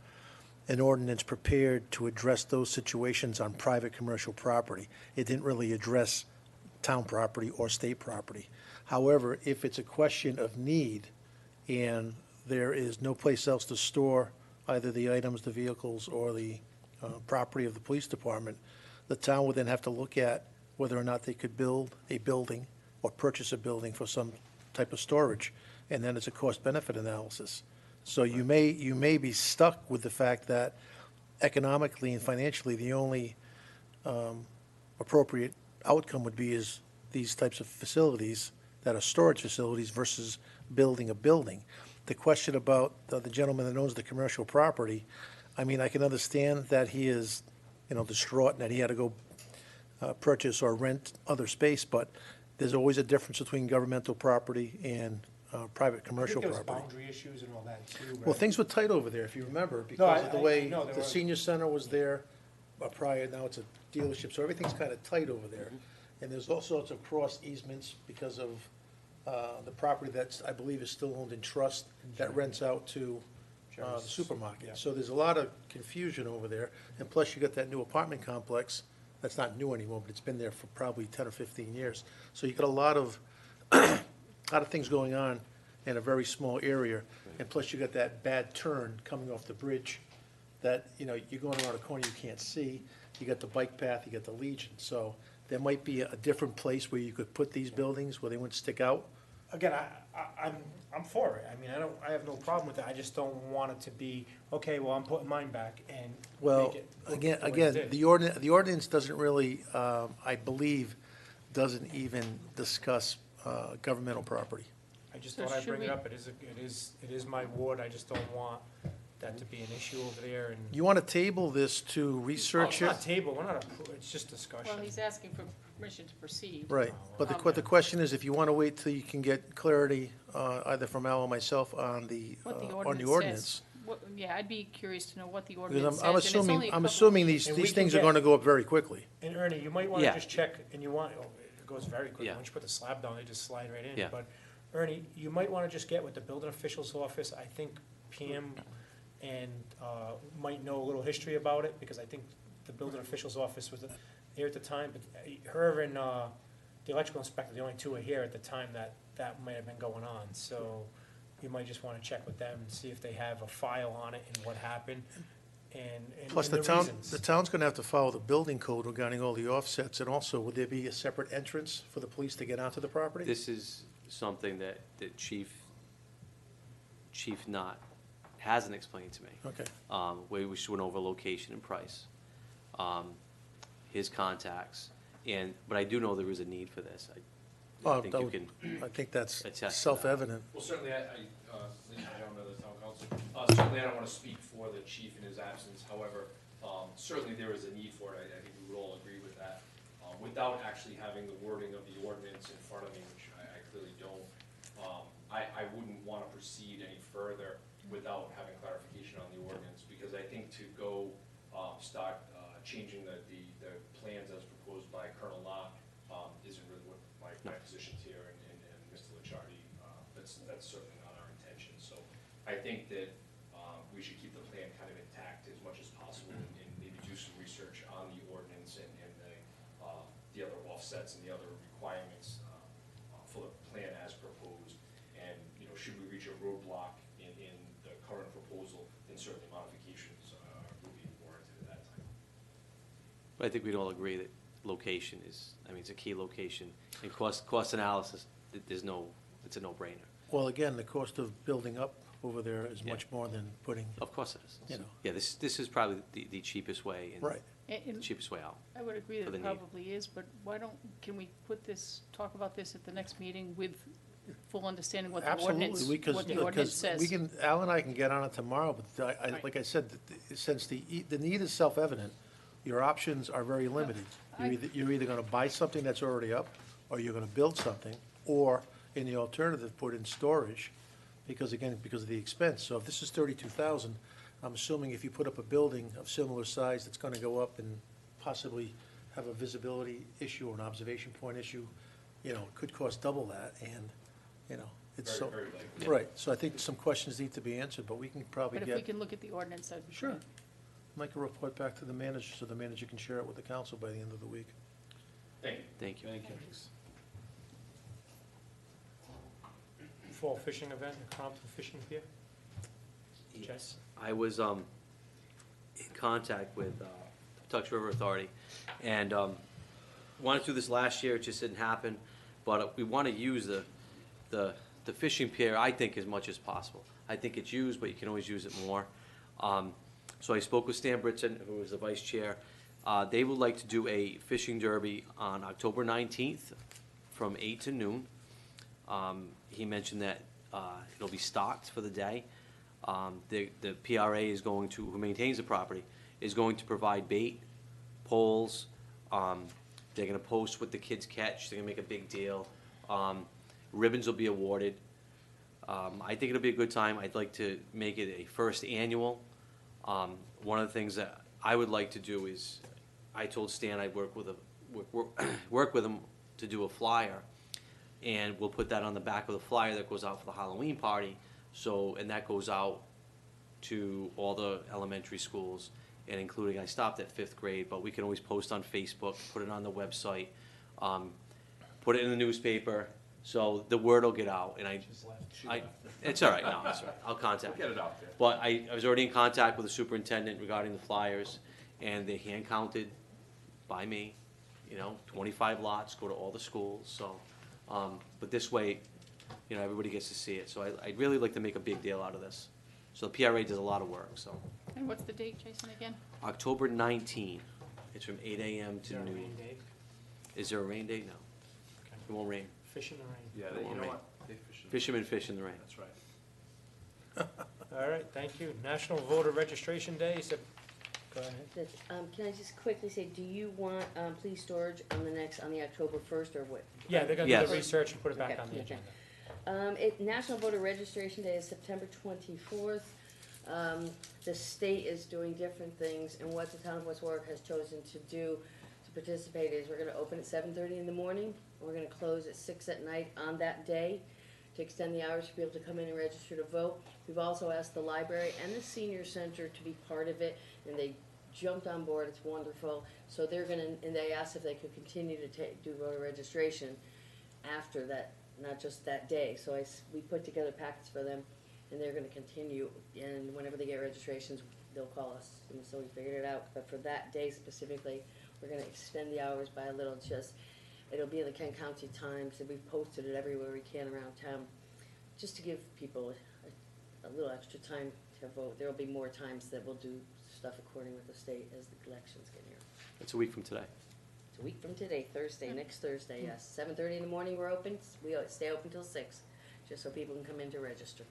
an ordinance prepared to address those situations on private commercial property. It didn't really address town property or state property. However, if it's a question of need and there is no place else to store either the items, the vehicles, or the property of the police department, the town would then have to look at whether or not they could build a building or purchase a building for some type of storage, and then it's a cost-benefit analysis. So you may be stuck with the fact that economically and financially, the only appropriate outcome would be is these types of facilities that are storage facilities versus building a building. The question about the gentleman that owns the commercial property, I mean, I can understand that he is, distraught and that he had to go purchase or rent other space, but there's always a difference between governmental property and private commercial I think there property. was boundary issues and all that too, right? Well, things were tight over there, if you remember, No, because of the I way know there the was. senior center was there prior, now it's a dealership, so everything's kind of tight over there. And there's all sorts of cross easements because of the property that's, I believe, is still owned in trust that rents out to the Jerry's, yeah. supermarket. So there's a lot of confusion over there, and plus you got that new apartment complex, that's not new anymore, but it's been there for probably 10 or 15 years. So you got a lot of, things going on in a very small area, and plus you got that bad turn coming off the bridge that, you're going around a corner you can't see. You got the bike path, you got the Legion, so there might be a different place where you could put these buildings where they wouldn't stick out. Again, I'm for it. I mean, I have no problem with it. I just don't want it to be, okay, well, I'm putting mine back and Well, make it look again, the way it did. the ordinance doesn't really, I believe, doesn't even discuss governmental property. I just So thought I'd should bring it we- up. It is my ward. I just don't want that to be an issue over there and. You want to table this to Oh, research it's it? not table, we're not, it's just discussion. Well, he's asking for permission to proceed. Right, but the question is, if you want to wait till you can get clarity, either from Al or myself on the What the ordinance. ordinance says. Yeah, I'd be curious to know what the Because ordinance says. I'm and it's only assuming, a I'm couple- assuming these And we can things are get- going to go up very quickly. And Ernie, you might want to Yeah. just check, and it goes very quickly. Yeah. Once you put the slab down, they just slide right in. Yeah. But Ernie, you might want to just get with the building official's office. I think PM and might know a little history about it, because I think the building official's office was there at the time, but her and the electrical inspector, the only two were here at the time that might have been going on. So you might just want to check with them and see if they have a file on it and what happened and Plus, and the town, reasons. the town's going to have to follow the building code regarding all the offsets, and also, would there be a separate entrance for the police to get onto the property? This is something that Chief Knott hasn't explained to me. Okay. We just went over location and price, his contacts, but I do know there is a need for this. I Oh, think that you would- can, I think that's attest to that. self-evident. Well, certainly, ladies and gentlemen of the town council, certainly I don't want to speak for the chief in his absence. However, certainly there is a need for it. I think we would all agree with that. Without actually having the wording of the ordinance in front of me, which I clearly don't, I wouldn't want to proceed any further without having clarification on the ordinance, because I think to go start changing the plans as proposed by Colonel Locke isn't really what my position's here, and Mr. Licciardi, that's certainly not our intention. So I think that we should keep the plan kind of intact as much as possible, and maybe do some research on the ordinance and the other offsets and the other requirements for the plan as proposed. And, should we reach a roadblock in the current proposal, then certainly modifications will be warranted at that time. but I think we'd all agree that location is, it's a key location. And cost analysis, it's a no-brainer. Well, again, the cost of building up over there is Yeah. much more than putting, Of course it is. You know. Yeah, this is probably the cheapest way. And right. And- the cheapest way out. I would agree for that the it need. probably is, but can we talk about this at the next meeting with full understanding what the ordinance, Absolutely, what the ordinance says? we can, Al and I can get on it tomorrow, but Right. like I said, since the need is self-evident, your options are very limited. You're either gonna buy something that's already up, or you're gonna build something, or in the alternative, put in storage, because of the expense. So if this is 32,000, I'm assuming if you put up a building of similar size that's gonna go up and possibly have a visibility issue or an observation point issue, it could cost double that, and, it's so. Very likely. Right, so I think some questions need to be answered, but we can probably But if we get, can look at the ordinance, that'd be Sure. great. make a report back to the manager, so the manager can share it with the council by the end of the week. Thank you. Thank you. Fall fishing event, the Compton Fishing Pier? Jess? I was in contact with Tux River Authority, and wanted to do this last year, it just didn't happen, but we want to use the the fishing pier, I think, as much as possible. I think it's used, but you can always use it more. So I spoke with Stan Britton, who is the vice chair. They would like to do a fishing derby on October 19th from 8 to noon. He mentioned that it'll be stocked for the day. The PRA is going to, who maintains the property, is going to provide bait, poles. They're gonna post what the kids catch. They're gonna make a big deal. Ribbons will be awarded. I think it'll be a good time. I'd like to make it a first annual. One of the things that I would like to do is, I told Stan I'd work with him to do a flyer, and we'll put that on the back of the flyer that goes out for the Halloween party. So, and that goes out to all the elementary schools, and including, I stopped at 5th grade, but we can always post on Facebook, put it on the website, put it in the newspaper, so the word will get out, and it's all right, no, it's all right, I'll contact. Get it out there. But I was already in contact with the superintendent regarding the flyers, and they hand counted by me, 25 lots, go to all the schools, so, but this way, everybody gets to see it, so I'd really like to make a big deal out of this. So the PRA does a lot of work, so. And what's the date, Jason, again? October 19, it's from 8 AM Is to there a noon. rain date? Is there a rain date? No. It won't rain. Fish in the rain. Yeah, It won't you know rain. what? They fish in- Fishermen fish in the rain. That's right. All right, thank you. National Voter Registration Day, go ahead. Can I just quickly say, do you want, police storage on the October 1st or what? Yeah, they're gonna do Yes. the research and put it back Okay, on the okay. agenda. National Voter Registration Day is September 24th. The state is doing different things, and what the town of West Warwick has chosen to do to participate is we're gonna open at 7:30 in the morning, and we're gonna close at 6 at night on that day to extend the hours for people to come in and register to vote. We've also asked the library and the senior center to be part of it, and they jumped on board, it's wonderful. So they're gonna, and they asked if they could continue to do voter registration after that, not just that day. So we put together packets for them, and they're gonna continue, and whenever they get registrations, they'll call us, and so we figured it out. But for that day specifically, we're gonna extend the hours by a little, it'll be in the Kent County Times, and we've posted it everywhere we can around town, just to give people a little extra time to vote. There'll be more times that we'll do stuff according with the state as the elections get near. It's a week from today. It's a week from today, Thursday, next Thursday, yes. 7:30 in the morning, we're open, we stay open till 6, just so people can come in to register.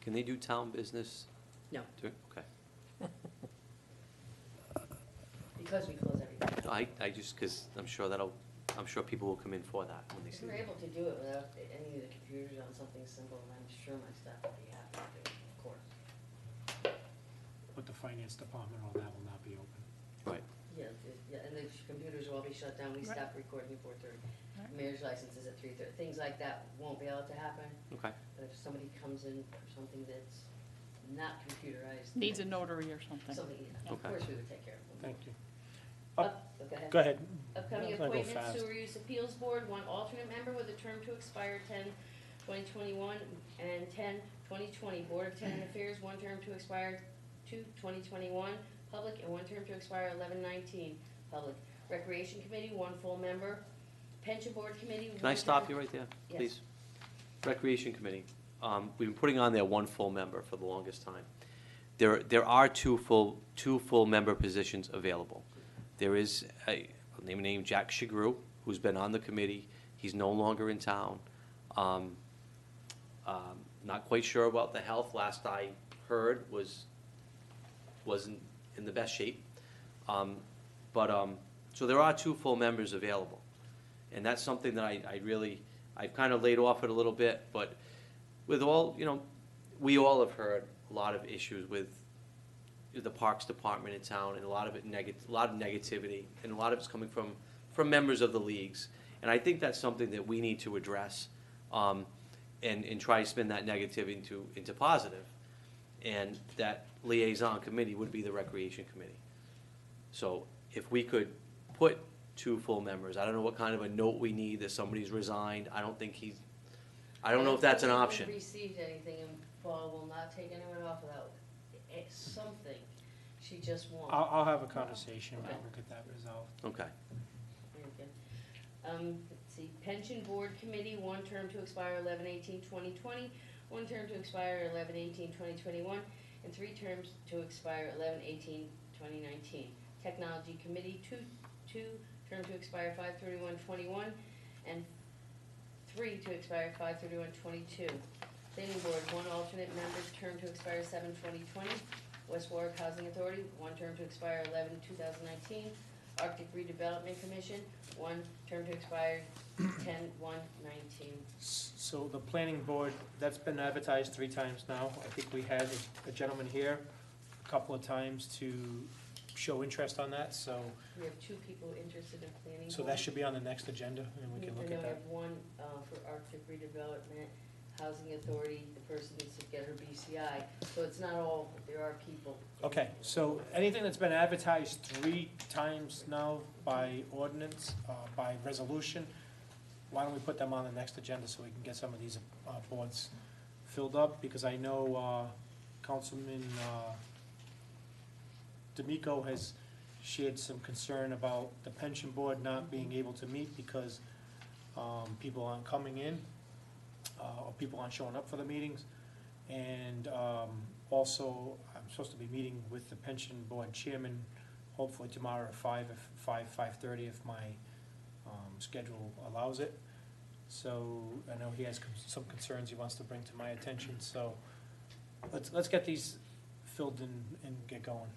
Can they do town business? No. Okay. Because we close everything. I just, because I'm sure people will come in for that when they If see we're it. able to do it without any of the computers on something simple, I'm sure my staff would be happy to do it, of course. But the finance department, all that will not be open. Right. Yeah, and the computers will all be shut down, we Right. stop recording at 4:30. Right. Mayor's license is at 3:30, things like that won't be able to happen, Okay. but if somebody comes in for something that's not computerized. Needs a notary or something. Something, yeah, of Okay. course we would take care of them. Thank you. Go ahead. Go ahead. Upcoming I'm gonna go appointments, fast. Sewer Use Appeals Board, 1 alternate member with a term to expire 10/2021, and 10/2020. Board of Tenant Affairs, 1 term to expire 2/2021, public, and 1 term to expire 11/19, public. Recreation Committee, 1 full member. Pension Board Committee, 1 Can I stop you right there, Yes. please? Recreation Committee, we've been putting on there 1 full member for the longest time. There are two full member positions available. There is I'll name a name, Jack Shagru, who's been on the committee. He's no longer in town. Not quite sure about the health. Last I heard wasn't in the best shape. So there are 2 full members available. And that's something that I've kind of laid off it a little bit, but with all, we all have heard a lot of issues with the Parks Department in town, and a lot of negativity, and a lot of it's coming from members of the leagues. And I think that's something that we need to address, and try to spin that negativity into positive. And that liaison committee would be the Recreation Committee. So if we could put 2 full members, I don't know what kind of a note we need, that somebody's resigned. I don't know if that's an option. I haven't received anything, and Paul will not take anyone off without something. She just won't. I'll have a conversation, and Okay. we'll get that resolved. Okay. Very good. Let's see, Pension Board Committee, one term to expire 11/18/2020, one term to expire 11/18/2021, and 3 terms to expire 11/18/2019. Technology Committee, two term to expire 5/31/21, and 3 to expire 5/31/22. Planning Board, 1 alternate member, term to expire 7/2020. West Warwick Housing Authority, 1 term to expire 11/2019. Arctic Redevelopment Commission, 1 term to expire 10/1/19. So the planning board, that's been advertised 3 times now. I think we had a gentleman here a couple of times to show interest on that, so, We have 2 people interested in planning board. so that should be on the next agenda, and we can look And at then we that. have 1 for Arctic Redevelopment, Housing Authority, the person needs to get her BCI. So it's not all, there are people. Okay, so anything that's been advertised 3 times now by ordinance, by resolution, why don't we put them on the next agenda so we can get some of these boards filled up? Because I know Councilman D'Amico has shared some concern about the pension board not being able to meet because people aren't coming in, or people aren't showing up for the meetings. And also, I'm supposed to be meeting with the pension board chairman, hopefully tomorrow at 5:30 if my schedule allows it. So I know he has some concerns he wants to bring to my attention, so let's get these filled in and get going.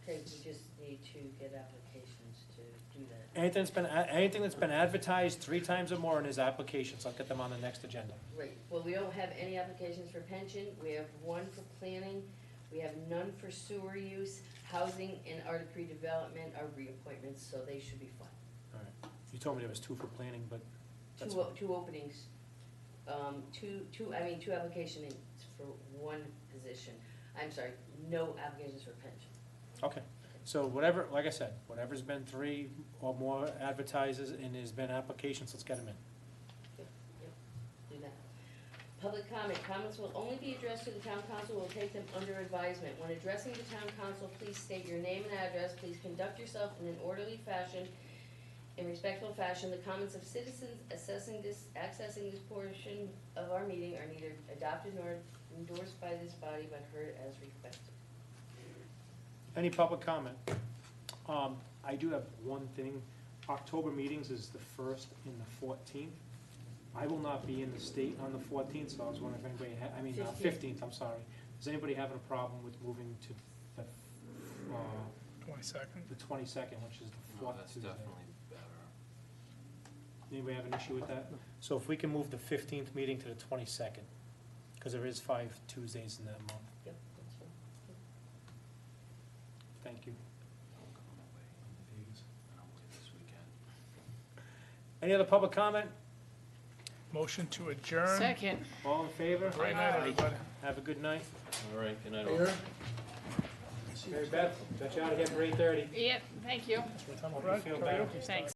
Okay, we just need to get applications to do that. Anything that's been advertised 3 times or more in his applications, I'll get them on the next agenda. Right, well, we don't have any applications for pension, we have 1 for planning, we have none for sewer use, housing and Arctic Redevelopment are reappointments, so they should be fine. All right. You told me there was 2 for planning, but that's Two openings, two applications for 1 position. I'm sorry, no applications for pension. okay. So whatever, like I said, whatever's been 3 or more advertises and there's been applications, let's get them in. Do that. Public comment, comments will only be addressed to the town council, will take them under advisement. When addressing the town council, please state your name and address, please conduct yourself in an orderly fashion, in respectful fashion. The comments of citizens accessing this portion of our meeting are neither adopted nor endorsed by this body, but heard as requested. Any public comment? I do have one thing. October meetings is the 1st and the 14th. I will not be in the state on the 14th, so I was wondering if anybody, 15th, I'm sorry. Is anybody having a problem with moving to the 22nd. the 22nd, which is the 4th Tuesday? definitely better. Anybody have an issue with that? So if we can move the 15th meeting to the 22nd, because there is 5 Tuesdays in that month. Yep, that's fine. Thank you. I'm going away in Vegas, and I'm away this weekend. Any other public comment? Motion to adjourn. Second. All in favor? Great night, everybody. Have a good night. All right, good night. Mayor? Mary Beth, got you out of here for 8:30. Yep, thank you. What time Hope we're you feel at? better. Karaoke start. Thanks.